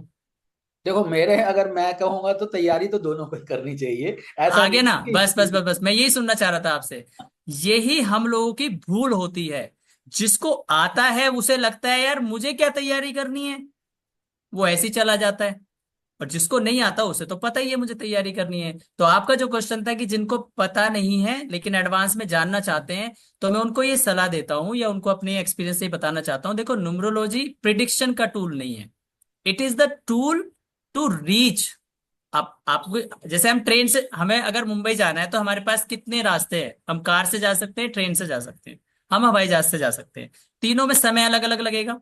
देखो मेरे, अगर मैं कहूंगा तो तैयारी तो दोनों को ही करनी चाहिए। ऐसा आगे नहीं ना, बस बस बस बस, कि मैं यही सुनना चाह रहा था आपसे। यही हम लोगों की भूल होती है, जिसको आता है उसे लगता है यार मुझे क्या तैयारी करनी है, वो ऐसे ही चला जाता है। और जिसको नहीं आता उसे तो पता ही है मुझे तैयारी करनी है। तो आपका जो क्वेश्चन था कि जिनको पता नहीं है लेकिन एडवांस में जानना चाहते हैं, तो मैं उनको ये सलाह देता हूँ या उनको अपने एक्सपीरियंस से ही बताना चाहता हूँ, देखो न्यूमरोलॉजी प्रिडिक्शन का टूल नहीं है, it is the tool to reach. आप आपको जैसे हम ट्रेन से, हमें अगर मुंबई जाना है तो हमारे पास कितने रास्ते हैं, हम कार से जा सकते हैं, ट्रेन से जा सकते हैं, हम हवाई जहाज से जा सकते हैं। तीनों में समय अलग अलग लगेगा,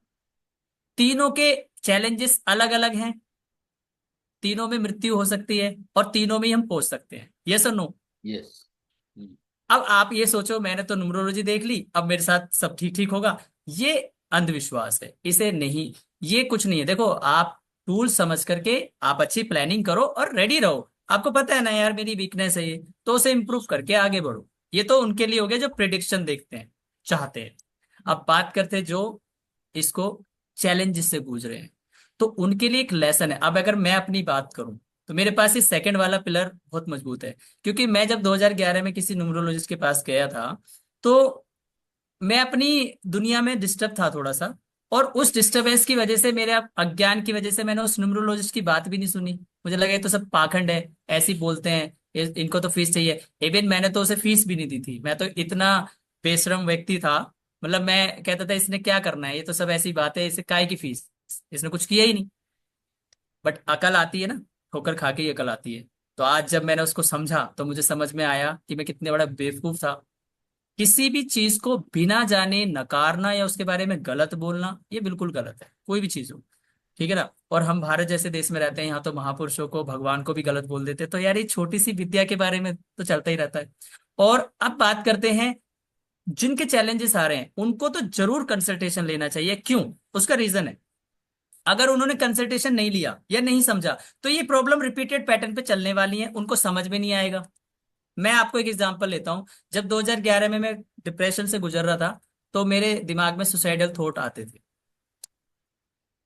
तीनों के चैलेंजेस अलग अलग हैं, तीनों में मृत्यु हो सकती है, और तीनों में ही हम पहुंच सकते हैं, यस और नो। यस। अब आप ये सोचो मैंने तो न्यूमरोलॉजी देख ली, अब मेरे साथ सब ठीक ठीक होगा, ये अंधविश्वास है, इसे नहीं, ये कुछ नहीं है। देखो आप टूल समझ करके आप अच्छी प्लानिंग करो और रेडी रहो। आपको पता है ना यार मेरी वीकनेस है ये, तो उसे इंप्रूव करके आगे बढ़ो। ये तो उनके लिए हो गया जो प्रिडिक्शन देखते हैं, चाहते हैं। अब बात करते हैं जो इसको चैलेंजेस से गूंज रहे हैं, तो उनके लिए एक लेसन है। अब अगर मैं अपनी बात करूं तो मेरे पास ये सेकंड वाला पिलर बहुत मजबूत है, क्योंकि मैं जब 2011 में किसी न्यूमरोलॉजिस्ट के पास गया था, तो मैं अपनी दुनिया में डिस्टर्ब था थोड़ा सा, और उस डिस्टरबेंस की वजह से, मेरे अज्ञान की वजह से मैंने उस न्यूमरोलॉजिस्ट की बात भी नहीं सुनी। मुझे लगा ये तो सब पाखंड है, ऐसे ही बोलते हैं, इनको तो फीस चाहिए। इवन मैंने तो उसे फीस भी नहीं दी थी, मैं तो इतना बेशरम व्यक्ति था। मतलब मैं कहता था इसने क्या करना है, ये तो सब ऐसी बात है, इसे काय की फीस, इसने कुछ किया ही नहीं। बट अकल आती है ना, ठोकर खा के ही अकल आती है। तो आज जब मैंने उसको समझा तो मुझे समझ में आया कि मैं कितने बड़ा बेवकूफ था। किसी भी चीज को बिना जाने नकारना या उसके बारे में गलत बोलना, ये बिल्कुल गलत है, कोई भी चीज हो, ठीक है ना। और हम भारत जैसे देश में रहते हैं, यहाँ तो महापुरुषों को, भगवान को भी गलत बोल देते हैं। तो यार ये छोटी सी विद्या के बारे में तो चलता ही रहता है। और अब बात करते हैं जिनके चैलेंजेस आ रहे हैं, उनको तो जरूर कंसल्टेशन लेना चाहिए। क्यों? उसका रीजन है, अगर उन्होंने कंसल्टेशन नहीं लिया या नहीं समझा तो ये प्रॉब्लम रिपीटेड पैटर्न पे चलने वाली है, उनको समझ में नहीं आएगा। मैं आपको एक एग्जांपल लेता हूं। जब 2011 में मैं डिप्रेशन से गुजर रहा था, तो मेरे दिमाग में सुसाइडल थॉट आते थे।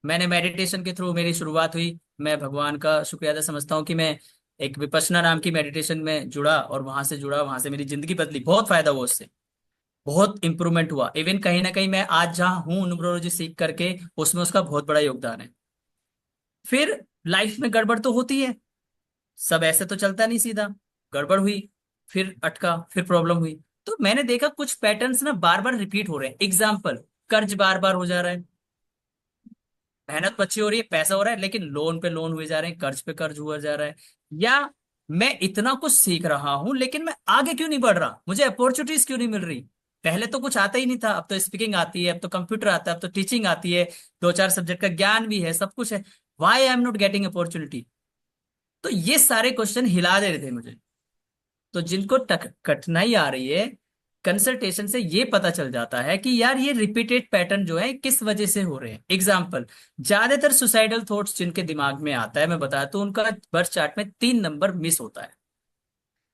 मैंने मेडिटेशन के थ्रू मेरी शुरुआत हुई। मैं भगवान का शुक्रिया अदा समझता हूँ कि मैं एक विपश्यना नाम की मेडिटेशन में जुड़ा, और वहां से जुड़ा, वहां से मेरी जिंदगी बदली, बहुत फायदा हुआ उससे, बहुत इंप्रूवमेंट हुआ। इवन कहीं ना कहीं मैं आज जहां हूँ न्यूमरोलॉजी सीख करके, उसमें उसका बहुत बड़ा योगदान है। फिर लाइफ में गड़बड़ तो होती है, सब ऐसे तो चलता नहीं सीधा, गड़बड़ हुई, फिर अटका, फिर प्रॉब्लम हुई। तो मैंने देखा कुछ पैटर्न्स ना बार बार रिपीट हो रहे हैं। एग्जाम्पल, कर्ज बार बार हो जा रहा है, मेहनत तो अच्छी हो रही है, पैसा हो रहा है, लेकिन लोन पे लोन हुए जा रहे हैं, कर्ज पे कर्ज हुआ जा रहा है। या मैं इतना कुछ सीख रहा हूं लेकिन मैं आगे क्यों नहीं बढ़ रहा, मुझे अपॉर्चुनिटीज क्यों नहीं मिल रही। पहले तो कुछ आता ही नहीं था, अब तो स्पीकिंग आती है, अब तो कंप्यूटर आता है, अब तो टीचिंग आती है, दो चार सब्जेक्ट का ज्ञान भी है, सब कुछ है। Why I am not getting opportunity? तो ये सारे क्वेश्चन हिला दे रहे थे मुझे। तो जिनको कठिनाई आ रही है, कंसल्टेशन से ये पता चल जाता है कि यार ये रिपीटेड पैटर्न जो है किस वजह से हो रहे हैं। एग्जाम्पल, ज्यादातर सुसाइडल थॉट्स जिनके दिमाग में आता है, मैं बताया तो उनका बर्थ चार्ट में 3 नंबर मिस होता है,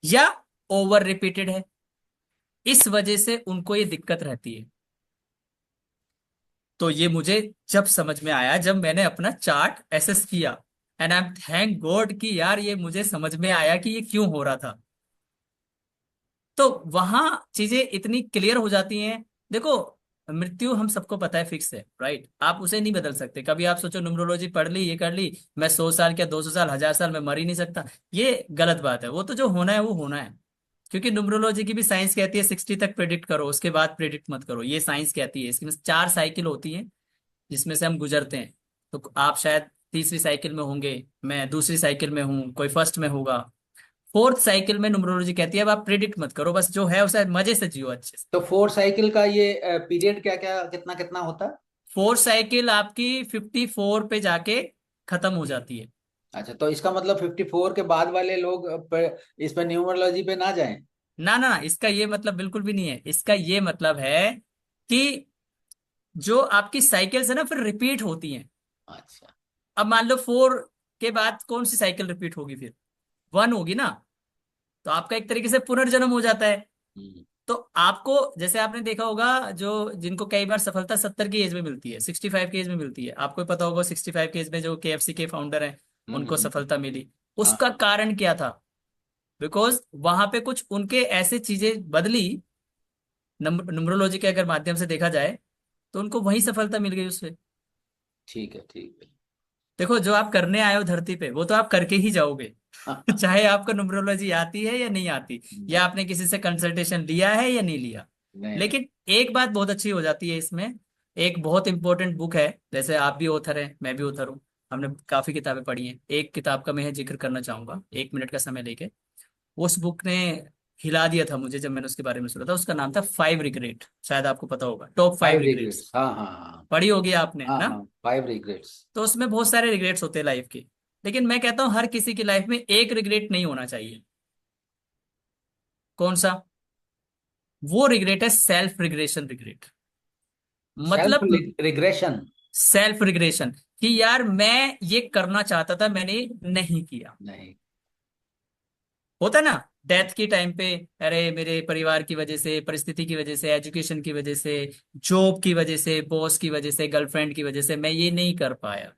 या ओवर रिपीटेड है, इस वजह से उनको ये दिक्कत रहती है। तो ये मुझे जब समझ में आया, जब मैंने अपना चार्ट एसेस किया, and I am thank God कि यार ये मुझे समझ में आया कि ये क्यों हो रहा था। तो वहां चीजें इतनी क्लियर हो जाती हैं। देखो, मृत्यु हम सबको पता है फिक्स है, राइट, आप उसे नहीं बदल सकते। कभी आप सोचो न्यूमरोलॉजी पढ़ ली, ये कर ली, मैं 100 साल क्या 200 साल 1000 साल में मर ही नहीं सकता, ये गलत बात है। वो तो जो होना है वो होना है, क्योंकि न्यूमरोलॉजी की भी साइंस कहती है 60 तक प्रेडिक्ट करो, उसके बाद प्रेडिक्ट मत करो, ये साइंस कहती है। इसमें 4 साइकिल होती है जिसमें से हम गुजरते हैं। तो आप शायद तीसरी साइकिल में होंगे, मैं दूसरी साइकिल में हूँ, कोई फर्स्ट में होगा, फोर्थ साइकिल में न्यूमरोलॉजी कहती है अब आप प्रिडिक्ट मत करो, बस जो है उसे मजे से जियो अच्छे से। तो 4 साइकिल का ये पीरियड क्या क्या कितना कितना होता है? फोर्थ साइकिल आपकी 54 पे जाके खत्म हो जाती है। अच्छा, तो इसका मतलब 54 के बाद वाले लोग इस पर न्यूमरोलॉजी पे ना जाएं? ना ना, इसका ये मतलब बिल्कुल भी नहीं है। इसका ये मतलब है कि जो आपकी साइकिल्स है ना फिर रिपीट होती हैं। अच्छा। अब मान लो 4 के बाद कौन सी साइकिल रिपीट होगी, फिर 1 होगी ना। तो आपका एक तरीके से पुनर्जन्म हो जाता है। हम्म। तो आपको, जैसे आपने देखा होगा, जो जिनको कई बार सफलता 70 की एज में मिलती है, 65 की एज में मिलती है, आपको भी पता होगा 65 की एज में जो KFC के फाउंडर हैं उनको हम्म। सफलता मिली। हाँ उसका हाँ। कारण क्या था? बिकॉज वहां पे कुछ उनके ऐसे चीजें बदली, न्यूमरोलॉजी के अगर माध्यम से देखा जाए, तो उनको वही सफलता मिल गई उससे। ठीक है, ठीक है। देखो, जो आप करने आए हो धरती पे वो तो आप करके ही जाओगे। चाहे आपको न्यूमरोलॉजी आती है या नहीं आती, या आपने किसी से कंसल्टेशन लिया है या नहीं लिया। नहीं। लेकिन एक बात बहुत अच्छी हो जाती है इसमें, एक बहुत इंपॉर्टेंट बुक है, जैसे आप भी ऑथर हैं, मैं भी ऑथर हूँ, हमने काफी किताबें पढ़ी हैं, एक किताब का मैं जिक्र करना चाहूंगा 1 मिनट का समय लेके। उस बुक ने हिला दिया था मुझे जब मैंने उसके बारे में सुना था। उसका नाम था 5 रिग्रेट, शायद आपको पता होगा, top five five regrets. Regrets, हाँ हाँ हाँ। पढ़ी होगी आपने हाँ ना। हाँ, 5 रिग्रेट्स। तो उसमें बहुत सारे रिग्रेट्स होते हैं लाइफ के, लेकिन मैं कहता हूं हर किसी की लाइफ में एक रिग्रेट नहीं होना चाहिए। कौन सा? वो रिग्रेट है सेल्फ रिग्रेशन रिग्रेट। सेल्फ मतलब रिग्रेशन। सेल्फ रिग्रेशन, कि यार मैं ये करना चाहता था, मैंने नहीं किया। नहीं। होता है ना, डेथ की टाइम पे, अरे मेरे परिवार की वजह से, परिस्थिति की वजह से, एजुकेशन की वजह से, जॉब की वजह से, बॉस की वजह से, गर्लफ्रेंड की वजह से मैं ये नहीं कर पाया।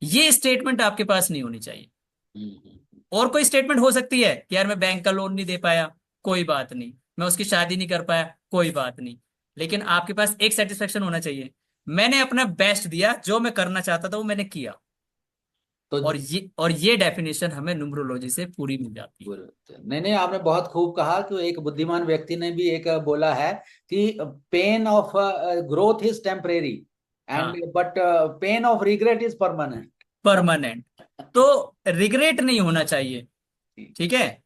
ये स्टेटमेंट आपके पास नहीं होनी चाहिए। हम्म। और कोई स्टेटमेंट हो सकती है कि यार मैं बैंक का लोन नहीं दे पाया, कोई बात नहीं, मैं उसकी शादी नहीं कर पाया, कोई बात नहीं। लेकिन आपके पास एक सेटिस्फेक्शन होना चाहिए, मैंने अपना बेस्ट दिया, जो मैं करना चाहता था वो मैंने किया। तो और ये डेफिनेशन हमें न्यूमरोलॉजी से पूरी मिल जाती है। नहीं नहीं, आपने बहुत खूब कहा कि एक बुद्धिमान व्यक्ति ने भी एक बोला है कि pain of growth is temporary and हाँ, but pain of regret is permanent. Permanent. तो रिग्रेट नहीं होना चाहिए, ठीक है।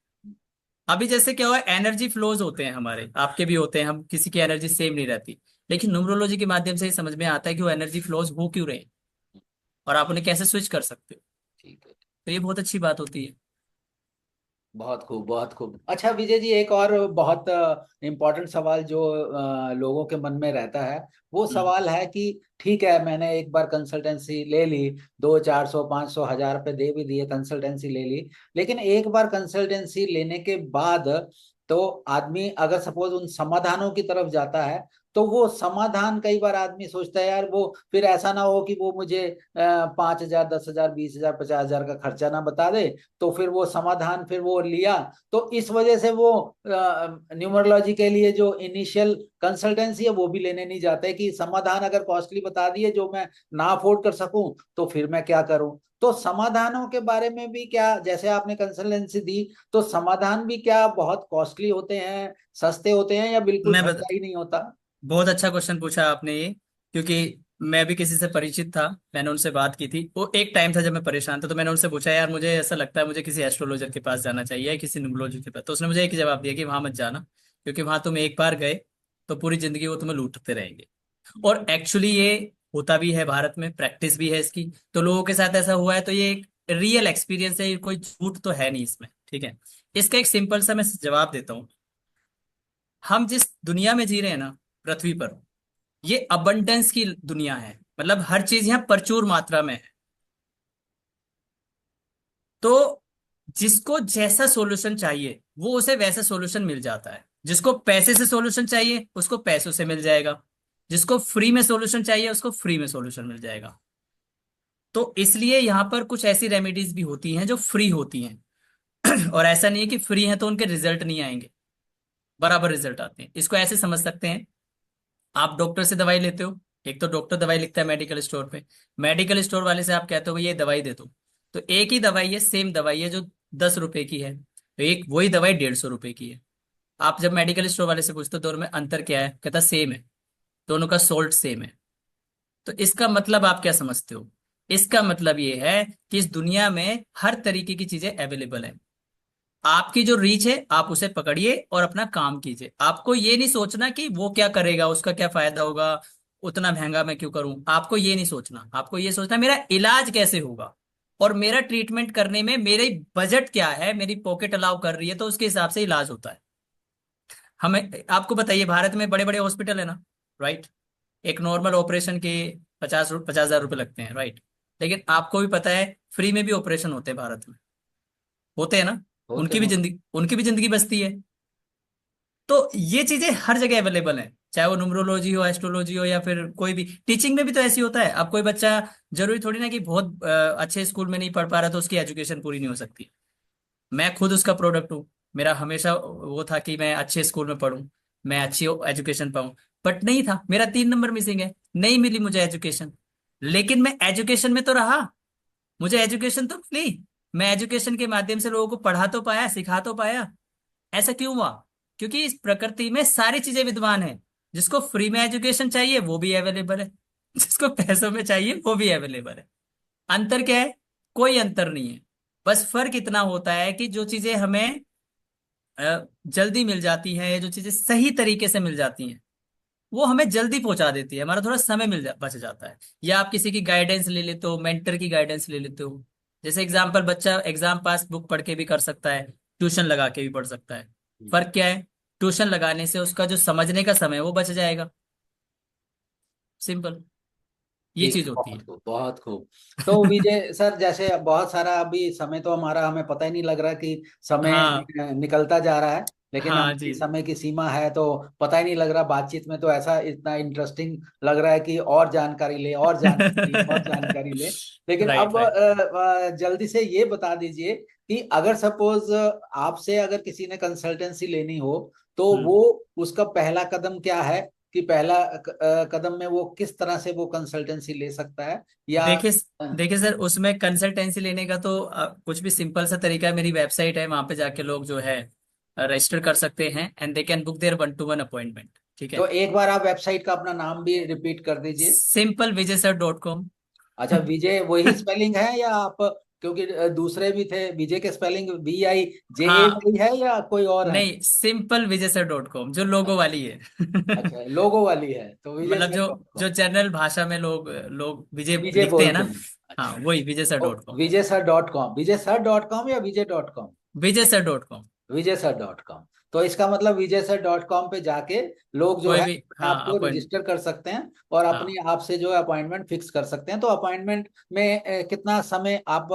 अभी जैसे क्या हुआ, एनर्जी फ्लोज होते हैं हमारे, आपके भी होते हैं, हम किसी की एनर्जी सेम नहीं रहती। लेकिन न्यूमरोलॉजी के माध्यम से ही समझ में आता है कि वो एनर्जी फ्लोज हो क्यों रहे हैं, और आप उन्हें कैसे स्विच कर सकते हो। ठीक है। तो ये बहुत अच्छी बात होती है। बहुत खूब, बहुत खूब। अच्छा विजय जी, एक और बहुत इम्पोर्टेंट सवाल जो लोगों के मन में रहता है, वो हम्म। सवाल है कि ठीक है, मैंने एक बार कंसल्टेंसी ले ली, 200, 400, 500, 1000 रुपये दे भी दिए, कंसल्टेंसी ले ली, लेकिन एक बार कंसल्टेंसी लेने के बाद तो आदमी अगर सपोज उन समाधानों की तरफ जाता है, तो वो समाधान कई बार आदमी सोचता है यार वो फिर ऐसा ना हो कि वो मुझे 5,000, 10,000, 20,000, 50,000 का खर्चा ना बता दे, तो फिर वो समाधान फिर वो लिया, तो इस वजह से वो न्यूमरोलॉजी के लिए जो इनिशियल कंसल्टेंसी है वो भी लेने नहीं जाते कि समाधान अगर कॉस्टली बता दिए जो मैं ना अफोर्ड कर सकूं, तो फिर मैं क्या करूं। तो समाधानों के बारे में भी क्या, जैसे आपने कंसल्टेंसी दी, तो समाधान भी क्या बहुत कॉस्टली होते हैं, सस्ते होते हैं, या बिल्कुल मैं बता खर्चा ही नहीं होता। बहुत अच्छा क्वेश्चन पूछा आपने ये, क्योंकि मैं भी किसी से परिचित था, मैंने उनसे बात की थी। वो एक टाइम था जब मैं परेशान था, तो मैंने उनसे पूछा यार मुझे ऐसा लगता है मुझे किसी एस्ट्रोलॉजर के पास जाना चाहिए, किसी न्यूमरोलॉजर के पास। तो उसने मुझे एक ही जवाब दिया कि वहां मत जाना, क्योंकि वहां तुम एक बार गए तो पूरी जिंदगी वो तुम्हें लूटते रहेंगे। और एक्चुअली ये होता भी है, भारत में प्रैक्टिस भी है इसकी, तो लोगों के साथ ऐसा हुआ है, तो ये एक रियल एक्सपीरियंस है, ये कोई झूठ तो है नहीं इसमें, ठीक है। इसका एक सिंपल सा मैं जवाब देता हूँ। हम जिस दुनिया में जी रहे हैं ना, पृथ्वी पर, ये अबंडेंस की दुनिया है, मतलब हर चीज यहाँ प्रचुर मात्रा में है। तो जिसको जैसा सॉल्यूशन चाहिए वो उसे वैसा सॉल्यूशन मिल जाता है। जिसको पैसे से सॉल्यूशन चाहिए उसको पैसों से मिल जाएगा, जिसको फ्री में सॉल्यूशन चाहिए उसको फ्री में सॉल्यूशन मिल जाएगा। तो इसलिए यहाँ पर कुछ ऐसी रेमेडीज भी होती हैं जो फ्री होती हैं। और ऐसा नहीं है कि फ्री है तो उनके रिजल्ट नहीं आएंगे, बराबर रिजल्ट आते हैं। इसको ऐसे समझ सकते हैं, आप डॉक्टर से दवाई लेते हो, एक तो डॉक्टर दवाई लिखता है मेडिकल स्टोर पे, मेडिकल स्टोर वाले से आप कहते हो ये दवाई दे दो, तो एक ही दवाई है, सेम दवाई है जो 10 रुपए की है, तो एक वही दवाई 150 रुपए की है। आप जब मेडिकल स्टोर वाले से पूछते हो दोनों में अंतर क्या है, कहता सेम है, दोनों का सोल्ट सेम है। तो इसका मतलब आप क्या समझते हो? इसका मतलब ये है कि इस दुनिया में हर तरीके की चीजें अवेलेबल है। आपकी जो रीच है आप उसे पकड़िए और अपना काम कीजिए। आपको ये नहीं सोचना कि वो क्या करेगा, उसका क्या फायदा होगा, उतना महंगा मैं क्यों करूं, आपको ये नहीं सोचना। आपको ये सोचना मेरा इलाज कैसे होगा, और मेरा ट्रीटमेंट करने में मेरे बजट क्या है, मेरी पॉकेट अलाउ कर रही है, तो उसके हिसाब से इलाज होता है। हमें आपको बताइए, भारत में बड़े बड़े हॉस्पिटल है ना, राइट। एक नॉर्मल ऑपरेशन के 50,000 रुपये लगते हैं, राइट। लेकिन आपको भी पता है फ्री में भी ऑपरेशन होते हैं भारत में, होते हैं ना। होते हैं। उनकी भी जिंदगी बसती है। तो ये चीजें हर जगह अवेलेबल है, चाहे वो न्यूमरोलॉजी हो, एस्ट्रोलॉजी हो, या फिर कोई भी टीचिंग में भी तो ऐसी होता है। अब कोई बच्चा, जरूरी थोड़ी ना कि बहुत अच्छे स्कूल में नहीं पढ़ पा रहा तो उसकी एजुकेशन पूरी नहीं हो सकती। मैं खुद उसका प्रोडक्ट हूँ। मेरा हमेशा वो था कि मैं अच्छे स्कूल में पढूं, मैं अच्छी एजुकेशन पाऊं, बट नहीं था, मेरा 3 नंबर मिसिंग है, नहीं मिली मुझे एजुकेशन। लेकिन मैं एजुकेशन में तो रहा, मुझे एजुकेशन तो मिली, मैं एजुकेशन के माध्यम से लोगों को पढ़ा तो पाया, सिखा तो पाया। ऐसा क्यों हुआ? क्योंकि इस प्रकृति में सारी चीजें विद्यमान है। जिसको फ्री में एजुकेशन चाहिए वो भी अवेलेबल है, जिसको पैसों में चाहिए वो भी अवेलेबल है। अंतर क्या है? कोई अंतर नहीं है। बस फर्क इतना होता है कि जो चीजें हमें जल्दी मिल जाती हैं, या जो चीजें सही तरीके से मिल जाती हैं, वो हमें जल्दी पहुंचा देती है, हमारा थोड़ा समय बच जाता है। या आप किसी की गाइडेंस ले लेते हो, मेंटर की गाइडेंस ले लेते हो। जैसे एग्जाम्पल, बच्चा एग्जाम पास बुक पढ़ के भी कर सकता है, ट्यूशन लगा के भी पढ़ सकता है। फर्क क्या है? ट्यूशन लगाने से उसका जो समझने का समय है, वो बच जाएगा। सिंपल, ये ठीक चीज है, होती बहुत है। खूब, बहुत खूब। तो विजय सर, जैसे बहुत सारा अभी समय तो हमारा, हमें पता ही नहीं लग रहा कि समय हाँ निकलता जा रहा है, लेकिन हाँ हमारी जी। समय की सीमा है तो पता ही नहीं लग रहा। बातचीत में तो ऐसा इतना इंटरेस्टिंग लग रहा है कि और जानकारी ले, और जानकारी ले, और जानकारी ले। लेकिन राइट अब राइट। जल्दी से ये बता दीजिए कि अगर सपोज आपसे अगर किसी ने कंसल्टेंसी लेनी हो, तो हम्म। वो उसका पहला कदम क्या है? कि पहला कदम में वो किस तरह से वो कंसल्टेंसी ले सकता है? या देखिए, देखिए सर, उसमें कंसल्टेंसी लेने का तो कुछ भी सिंपल सा तरीका है। मेरी वेबसाइट है, वहां पे जाके लोग जो है रजिस्टर कर सकते हैं, and they can book their 1-to-1 appointment. ठीक तो है। एक बार आप वेबसाइट का अपना नाम भी रिपीट कर दीजिए। simplevijaysir.com। अच्छा, विजय वही स्पेलिंग है या आप, क्योंकि दूसरे भी थे विजय के स्पेलिंग VIJA हाँ, वाली है या कोई और है? नहीं, simplevijaysir.com जो लोगो वाली है। अच्छा, लोगो वाली है तो विजय मतलब सर जो डॉट जो कॉम जनरल भाषा में लोग लोग विजय विजय लिखते हैं बोलते ना। हैं। हाँ, अच्छा, वही विजय सर तो डॉट कॉम विजय सर डॉट कॉम या विजय.com? विजयसर.com। विजयसर.com। तो इसका मतलब विजयसर.com पे जाके लोग जो कोई है भी, हाँ, आपको अपॉइंट। रजिस्टर कर सकते हैं और हाँ अपनी आप से जो है अपॉइंटमेंट फिक्स कर सकते हैं। तो अपॉइंटमेंट में कितना समय आप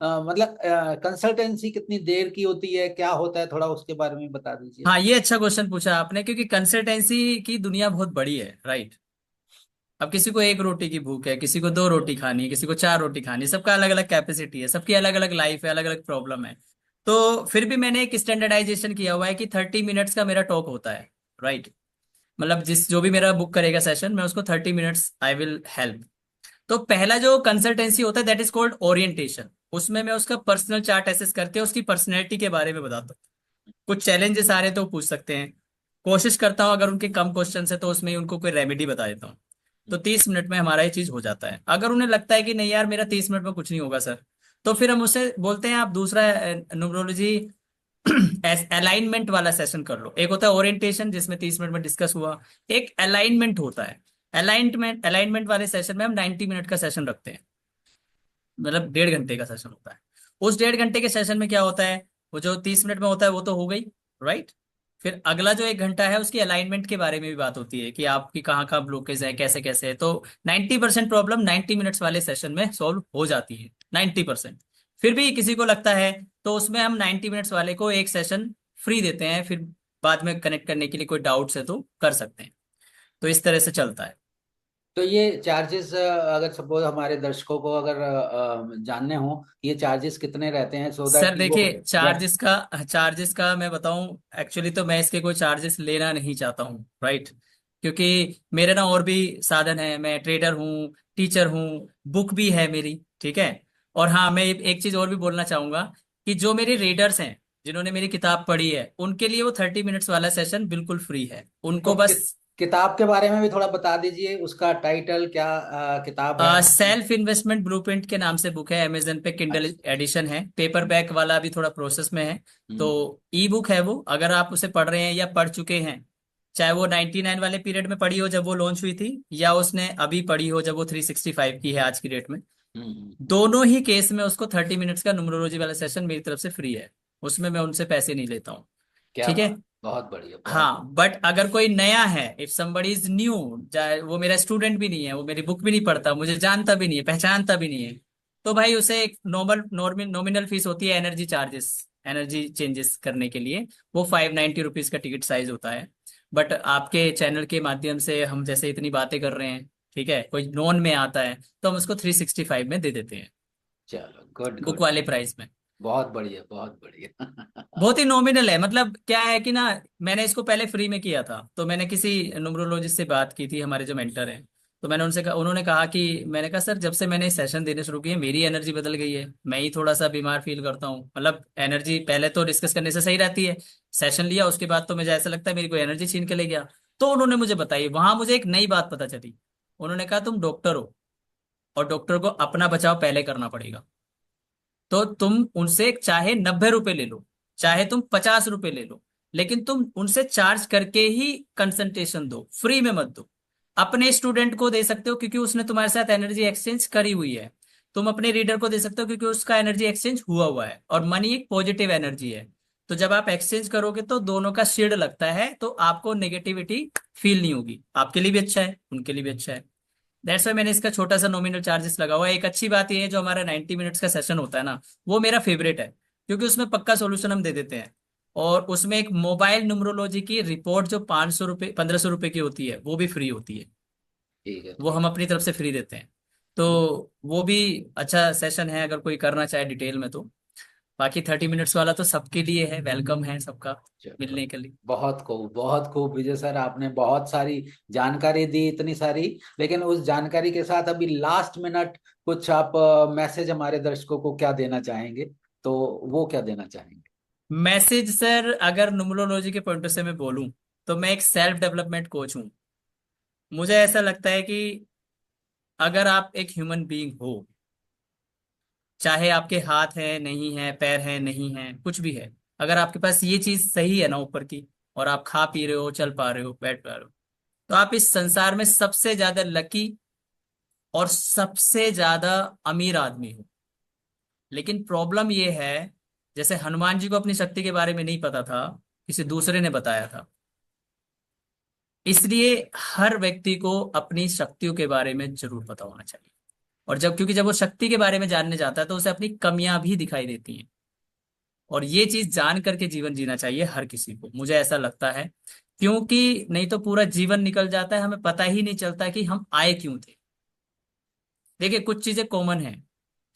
मतलब कंसल्टेंसी कितनी देर की होती है, क्या होता है, थोड़ा उसके बारे में बता दीजिए। हाँ, ये अच्छा क्वेश्चन पूछा आपने, क्योंकि कंसल्टेंसी की दुनिया बहुत बड़ी है, राइट। अब किसी को एक रोटी की भूख है, किसी को दो रोटी खानी है, किसी को चार रोटी खानी है, सबका अलग अलग कैपेसिटी है, सबकी अलग अलग लाइफ है, अलग अलग प्रॉब्लम है। तो फिर भी मैंने एक स्टैंडर्डाइजेशन किया हुआ है कि 30 मिनट्स का मेरा टॉक होता है, राइट। मतलब जिस जो भी मेरा बुक करेगा सेशन, मैं उसको 30 मिनट्स आई विल हेल्प। तो पहला जो कंसल्टेंसी होता है, दैट इज कॉल्ड ओरिएंटेशन। उसमें मैं उसका पर्सनल चार्ट एसेस करके उसकी पर्सनैलिटी के बारे में बताता हूँ। कुछ चैलेंजेस आ रहे तो पूछ सकते हैं, कोशिश करता हूँ अगर उनके कम क्वेश्चन है तो उसमें ही उनको कोई रेमेडी बता देता हूँ। तो 30 मिनट में हमारा ये चीज हो जाता है। अगर उन्हें लगता है कि नहीं यार, मेरा 30 मिनट में कुछ नहीं होगा सर, तो फिर हम उससे बोलते हैं आप दूसरा न्यूमरोलॉजी अलाइनमेंट वाला सेशन कर लो। एक होता है ओरिएंटेशन जिसमें 30 मिनट में डिस्कस हुआ, एक अलाइनमेंट होता है। अलाइनमेंट वाले सेशन में हम 90 मिनट का सेशन रखते हैं, मतलब 1.5 घंटे का सेशन होता है। उस 1.5 घंटे के सेशन में क्या होता है, वो जो 30 मिनट में होता है वो तो हो गई, राइट। फिर अगला जो 1 घंटा है, उसकी अलाइनमेंट के बारे में भी बात होती है कि आपकी कहाँ कहाँ ब्लॉकेज है, कैसे कैसे है। तो 90% प्रॉब्लम 90 मिनट्स वाले सेशन में सॉल्व हो जाती है, 90%। फिर भी किसी को लगता है तो उसमें हम 90 मिनट्स वाले को एक सेशन फ्री देते हैं, फिर बाद में कनेक्ट करने के लिए कोई डाउट्स है तो कर सकते हैं। तो इस तरह से चलता है। तो ये चार्जेस, अगर सपोज हमारे दर्शकों को अगर जानने हो, ये चार्जेस कितने रहते हैं, सो दैट सर कि वो देखिए, चार्जेस का मैं बताऊं, एक्चुअली तो मैं इसके कोई चार्जेस लेना नहीं चाहता हूं, राइट। क्योंकि मेरे ना और भी साधन है, मैं ट्रेडर हूँ, टीचर हूँ, बुक भी है मेरी, ठीक है। और हाँ, मैं एक चीज और भी बोलना चाहूंगा कि जो मेरे रीडर्स हैं, जिन्होंने मेरी किताब पढ़ी है, उनके लिए वो 30 मिनट्स वाला सेशन बिल्कुल फ्री है, तो उनको बस। किताब के बारे में भी थोड़ा बता दीजिए, उसका टाइटल क्या किताब है? सेल्फ इन्वेस्टमेंट ब्लूप्रिंट के नाम से बुक है, अमेजन पे किंडल अच्छा। एडिशन है, पेपर बैक वाला अभी थोड़ा प्रोसेस में है। तो हम्म। ई बुक है वो, अगर आप उसे पढ़ रहे हैं या पढ़ चुके हैं, चाहे वो 99 वाले पीरियड में पढ़ी हो जब वो लॉन्च हुई थी, या उसने अभी पढ़ी हो जब वो 365 की है आज की डेट में, हम्म। दोनों ही केस में उसको 30 मिनट्स का न्यूमरोलॉजी वाला सेशन मेरी तरफ से फ्री है। उसमें मैं उनसे पैसे नहीं लेता हूँ। क्या ठीक है। बात, बहुत बढ़िया, बहुत। हाँ, बट अगर कोई नया है, इफ somebody इज न्यू, चाहे वो मेरा स्टूडेंट भी नहीं है, वो मेरी बुक भी नहीं पढ़ता, मुझे जानता भी नहीं है, पहचानता भी नहीं है, तो भाई उसे एक नॉमिनल फीस होती है, एनर्जी चार्जेस, एनर्जी चेंजेस करने के लिए। वो 590 रुपीज का टिकट साइज होता है। बट आपके चैनल के माध्यम से हम जैसे इतनी बातें कर रहे हैं, ठीक है, कोई नॉन में आता है तो हम उसको 365 में दे देते हैं, चलो, गुड बुक गुड। वाले प्राइस में। बहुत बढ़िया, बहुत बढ़िया। बहुत ही नॉमिनल है, मतलब क्या है कि ना, मैंने इसको पहले फ्री में किया था, तो मैंने किसी न्यूमरोलॉजिस्ट से बात की थी, हमारे जो मेंटर हैं, तो मैंने उनसे कहा, उन्होंने कहा कि, मैंने कहा सर जब से मैंने सेशन देने शुरू किए मेरी एनर्जी बदल गई है, मैं ही थोड़ा सा बीमार फील करता हूँ। मतलब एनर्जी पहले तो डिस्कस करने से सही रहती है, सेशन लिया उसके बाद तो मुझे ऐसा लगता है मेरी कोई एनर्जी छीन के ले गया। तो उन्होंने मुझे बताई, वहां मुझे एक नई बात पता चली। उन्होंने कहा तुम डॉक्टर हो और डॉक्टर को अपना बचाव पहले करना पड़ेगा। तो तुम उनसे चाहे 90 रुपए ले लो, चाहे तुम 50 रुपए ले लो, लेकिन तुम उनसे चार्ज करके ही कंसल्टेशन दो, फ्री में मत दो। अपने स्टूडेंट को दे सकते हो क्योंकि उसने तुम्हारे साथ एनर्जी एक्सचेंज करी हुई है। तुम अपने रीडर को दे सकते हो क्योंकि उसका एनर्जी एक्सचेंज हुआ हुआ है, और मनी एक पॉजिटिव एनर्जी है। तो जब आप एक्सचेंज करोगे तो दोनों का शेड लगता है, तो आपको नेगेटिविटी फील नहीं होगी। आपके लिए भी अच्छा है, उनके लिए भी अच्छा है। दैट्स वाई मैंने इसका छोटा सा नॉमिनल चार्जेस लगा हुआ है। एक अच्छी बात यह है, जो हमारा 90 मिनट्स का सेशन होता है ना, वो मेरा फेवरेट है, क्योंकि उसमें पक्का सॉल्यूशन हम दे देते हैं। और उसमें एक मोबाइल न्यूमरोलॉजी की रिपोर्ट जो 500 रुपये 1500 रुपये की होती है, वो भी फ्री होती है। ठीक है, वो ठीक। हम अपनी तरफ से फ्री देते हैं। तो वो भी अच्छा सेशन है, अगर कोई करना चाहे डिटेल में तो। बाकी 30 मिनट्स वाला तो सबके लिए है, वेलकम है सबका चलो, मिलने के लिए। बहुत खूब, बहुत खूब विजय सर, आपने बहुत सारी जानकारी दी, इतनी सारी। लेकिन उस जानकारी के साथ अभी लास्ट मिनट कुछ आप मैसेज हमारे दर्शकों को क्या देना चाहेंगे? तो वो क्या देना चाहेंगे? मैसेज सर, अगर न्यूमरोलॉजी के पॉइंट से मैं बोलूं, तो मैं एक सेल्फ डेवलपमेंट कोच हूँ। मुझे ऐसा लगता है कि अगर आप एक ह्यूमन बीइंग हो, चाहे आपके हाथ है नहीं है, पैर है नहीं है, कुछ भी है, अगर आपके पास ये चीज सही है ना ऊपर की, और आप खा पी रहे हो, चल पा रहे हो, बैठ पा रहे हो, तो आप इस संसार में सबसे ज्यादा लकी और सबसे ज्यादा अमीर आदमी हो। लेकिन प्रॉब्लम ये है, जैसे हनुमान जी को अपनी शक्ति के बारे में नहीं पता था, किसी दूसरे ने बताया था। इसलिए हर व्यक्ति को अपनी शक्तियों के बारे में जरूर पता होना चाहिए। और जब, क्योंकि जब वो शक्ति के बारे में जानने जाता है तो उसे अपनी कमियां भी दिखाई देती हैं। और ये चीज जान करके जीवन जीना चाहिए हर किसी को, मुझे ऐसा लगता है। क्योंकि नहीं तो पूरा जीवन निकल जाता है, हमें पता ही नहीं चलता कि हम आए क्यों थे। देखिए कुछ चीजें कॉमन है।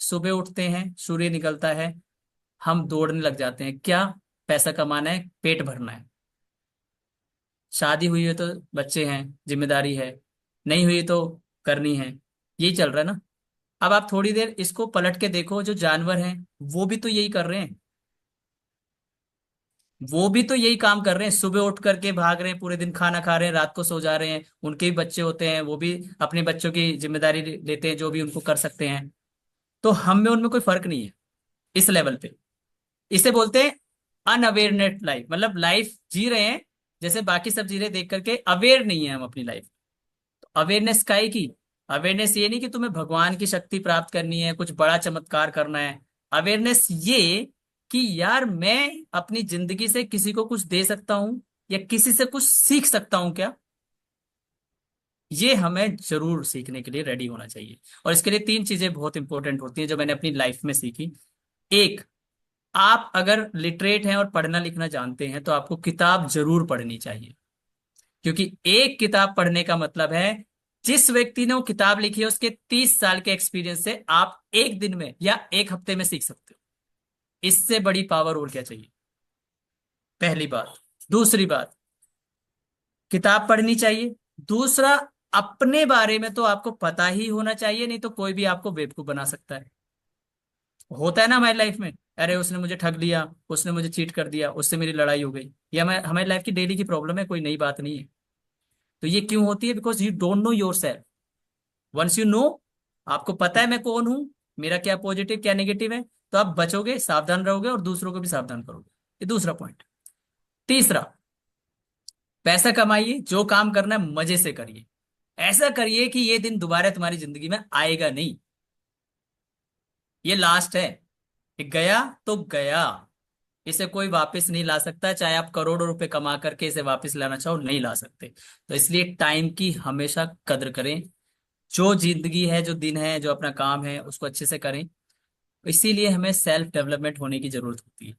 सुबह उठते हैं, सूर्य निकलता है, हम दौड़ने लग जाते हैं, क्या? पैसा कमाना है, पेट भरना है। शादी हुई है तो बच्चे हैं, जिम्मेदारी है। नहीं हुई तो करनी है। यही चल रहा है ना। अब आप थोड़ी देर इसको पलट के देखो, जो जानवर हैं वो भी तो यही कर रहे हैं। वो भी तो यही काम कर रहे हैं, सुबह उठ करके भाग रहे हैं, पूरे दिन खाना खा रहे हैं, रात को सो जा रहे हैं। उनके भी बच्चे होते हैं, वो भी अपने बच्चों की जिम्मेदारी लेते हैं, जो भी उनको कर सकते हैं। तो हम में उनमें कोई फर्क नहीं है इस लेवल पे। इसे बोलते हैं अनअवेयरनेस लाइफ, मतलब लाइफ जी रहे हैं जैसे बाकी सब जी रहे, देख करके अवेयर नहीं है हम अपनी लाइफ। तो अवेयरनेस काय की? अवेयरनेस ये नहीं कि तुम्हें भगवान की शक्ति प्राप्त करनी है, कुछ बड़ा चमत्कार करना है। अवेयरनेस ये कि यार मैं अपनी जिंदगी से किसी को कुछ दे सकता हूं, या किसी से कुछ सीख सकता हूं क्या? ये हमें जरूर सीखने के लिए रेडी होना चाहिए। और इसके लिए 3 चीजें बहुत इंपॉर्टेंट होती हैं जो मैंने अपनी लाइफ में सीखी। एक, आप अगर लिटरेट हैं और पढ़ना लिखना जानते हैं तो आपको किताब जरूर पढ़नी चाहिए। क्योंकि एक किताब पढ़ने का मतलब है, जिस व्यक्ति ने वो किताब लिखी है उसके 30 साल के एक्सपीरियंस से आप एक दिन में या एक हफ्ते में सीख सकते हो। इससे बड़ी पावर और क्या चाहिए? पहली बात। दूसरी बात, किताब पढ़नी चाहिए। दूसरा, अपने बारे में तो आपको पता ही होना चाहिए, नहीं तो कोई भी आपको बेवकूफ बना सकता है। होता है ना हमारी लाइफ में, अरे उसने मुझे ठग लिया, उसने मुझे चीट कर दिया, उससे मेरी लड़ाई हो गई। ये हमारी लाइफ की डेली की प्रॉब्लम है, कोई नई बात नहीं है। तो ये क्यों होती है? Because you don't know yourself. Once you know, आपको पता है मैं कौन हूं, मेरा क्या पॉजिटिव क्या नेगेटिव है, तो आप बचोगे, सावधान रहोगे और दूसरों को भी सावधान करोगे। ये दूसरा पॉइंट। तीसरा, पैसा कमाइए, जो काम करना है मजे से करिए। ऐसा करिए कि ये दिन दोबारा तुम्हारी जिंदगी में आएगा नहीं। ये लास्ट है। ये गया तो गया, इसे कोई वापस नहीं ला सकता। चाहे आप करोड़ों रुपए कमा करके इसे वापस लाना चाहो, नहीं ला सकते। तो इसलिए टाइम की हमेशा कद्र करें। जो जिंदगी है, जो दिन है, जो अपना काम है, उसको अच्छे से करें। इसीलिए हमें सेल्फ डेवलपमेंट होने की जरूरत होती है।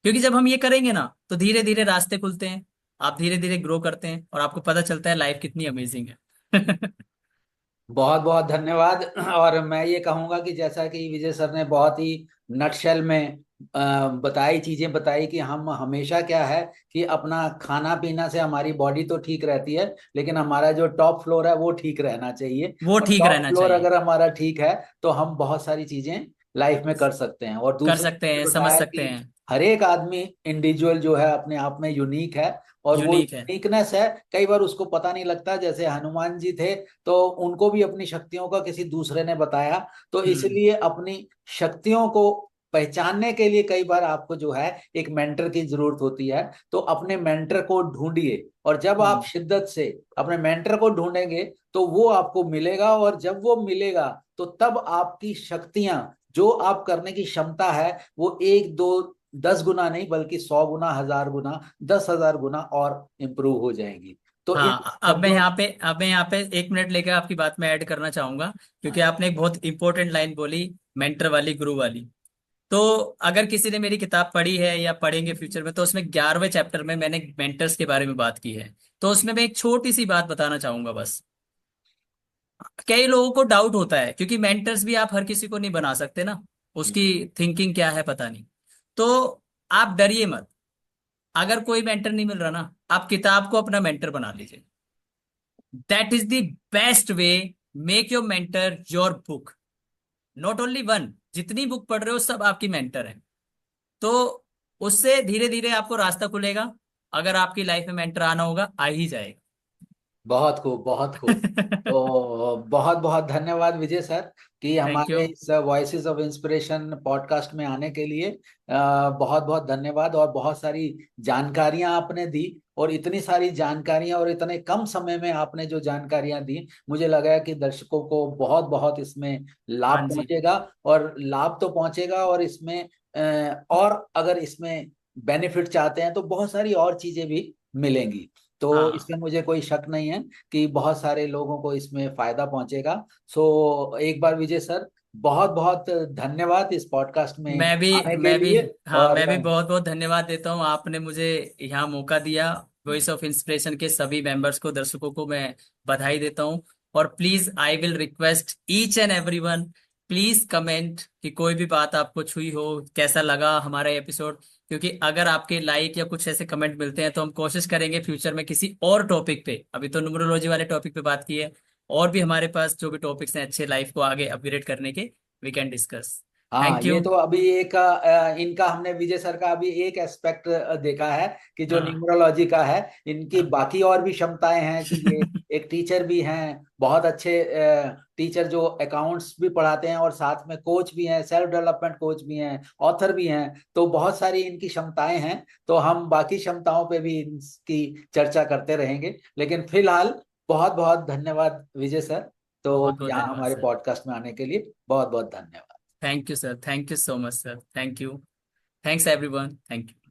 क्योंकि जब हम ये करेंगे ना, तो धीरे धीरे रास्ते खुलते हैं, आप धीरे धीरे ग्रो करते हैं और आपको पता चलता है लाइफ कितनी अमेजिंग है। बहुत बहुत धन्यवाद। और मैं ये कहूंगा कि जैसा कि विजय सर ने बहुत ही नटशेल में बताई, चीजें बताई कि हम हमेशा क्या है कि अपना खाना पीना से हमारी बॉडी तो ठीक रहती है, लेकिन हमारा जो टॉप फ्लोर है वो ठीक रहना चाहिए। वो और ठीक टॉप रहना फ्लोर चाहिए। अगर हमारा ठीक है तो हम बहुत सारी चीजें लाइफ में कर सकते हैं। और कर दूसरा सकते मैंने हैं, समझ बताया सकते कि हैं। हर एक आदमी इंडिविजुअल जो है अपने आप में यूनिक है, और वो यूनिक है। यूनिकनेस है कई बार उसको पता नहीं लगता। जैसे हनुमान जी थे, तो उनको भी अपनी शक्तियों का किसी दूसरे ने बताया। तो हम्म। इसलिए अपनी शक्तियों को पहचानने के लिए कई बार आपको जो है एक मेंटर की जरूरत होती है। तो अपने मेंटर को ढूंढिए, और जब आप हम्म। शिद्दत से अपने मेंटर को ढूंढेंगे तो वो आपको मिलेगा, और जब वो मिलेगा तो तब आपकी शक्तियां, जो आप करने की क्षमता है, वो एक दो 10 गुना नहीं बल्कि 100 गुना, 1000 गुना, 10,000 गुना और इम्प्रूव हो जाएंगी। तो इन हाँ, शब्दों। अब मैं यहाँ पे 1 मिनट लेकर आपकी बात में ऐड करना चाहूंगा, क्योंकि हाँ आपने एक बहुत इंपॉर्टेंट लाइन बोली, मेंटर वाली, गुरु वाली। तो अगर किसी ने मेरी किताब पढ़ी है या पढ़ेंगे फ्यूचर में, तो उसमें 11वें चैप्टर में मैंने मेंटर्स के बारे में बात की है। तो उसमें मैं एक छोटी सी बात बताना चाहूंगा बस। कई लोगों को डाउट होता है, क्योंकि मेंटर्स भी आप हर किसी को नहीं बना सकते ना, उसकी थिंकिंग क्या है पता नहीं। तो आप डरिए मत। अगर कोई मेंटर नहीं मिल रहा ना, आप किताब को अपना मेंटर बना लीजिए। That is the best way. Make your mentor your book. Not only one, जितनी बुक पढ़ रहे हो सब आपकी मेंटर है। तो उससे धीरे धीरे आपको रास्ता खुलेगा। अगर आपकी लाइफ में मेंटर आना होगा, आ ही जाएगा। बहुत खूब, बहुत खूब। तो बहुत बहुत धन्यवाद विजय सर कि थैंक यू। हमारे इस वॉइसेस ऑफ इंस्पिरेशन पॉडकास्ट में आने के लिए। बहुत बहुत धन्यवाद, और बहुत सारी जानकारियां आपने दी। और इतनी सारी जानकारियां और इतने कम समय में आपने जो जानकारियां दी, मुझे लगा है कि दर्शकों को बहुत बहुत इसमें लाभ हाँ जी। पहुंचेगा। और लाभ तो पहुंचेगा, और इसमें और अगर इसमें बेनिफिट चाहते हैं तो बहुत सारी और चीजें भी मिलेंगी। तो हाँ, इसमें मुझे कोई शक नहीं है कि बहुत सारे लोगों को इसमें फायदा पहुंचेगा। सो एक बार विजय सर, बहुत बहुत धन्यवाद इस पॉडकास्ट में मैं भी आने के मैं भी लिए। हाँ, और मैं भी बहुत बहुत धन्यवाद देता हूँ। आपने मुझे यहाँ मौका दिया। वॉइस ऑफ इंस्पिरेशन के सभी मेंबर्स को, दर्शकों को मैं बधाई देता हूँ। और please, I will request each and everyone, please comment कि कोई भी बात आपको छुई हो, कैसा लगा हमारा एपिसोड। क्योंकि अगर आपके लाइक या कुछ ऐसे कमेंट मिलते हैं, तो हम कोशिश करेंगे फ्यूचर में किसी और टॉपिक पे, अभी तो न्यूमरोलॉजी वाले टॉपिक पे बात की है, और भी हमारे पास जो भी टॉपिक्स हैं अच्छे लाइफ को आगे अपग्रेड करने के, वी कैन डिस्कस। हाँ, थैंक ये यू। तो अभी एक इनका हमने विजय सर का अभी एक एस्पेक्ट देखा है कि जो हाँ। न्यूमरोलॉजी का है। इनकी हाँ। बाकी और भी क्षमताएं हैं कि ये एक टीचर भी हैं, बहुत अच्छे टीचर जो अकाउंट्स भी पढ़ाते हैं, और साथ में कोच भी हैं, सेल्फ डेवलपमेंट कोच भी हैं, ऑथर भी हैं। तो बहुत सारी इनकी क्षमताएं हैं। तो हम बाकी क्षमताओं पे भी इनकी चर्चा करते रहेंगे, लेकिन फिलहाल बहुत बहुत धन्यवाद विजय सर। बहुत तो बहुत यहाँ धन्यवाद हमारे सर। पॉडकास्ट में आने के लिए बहुत बहुत धन्यवाद। Thank you sir, thank you so much sir, thank you. Thanks everyone, thank you.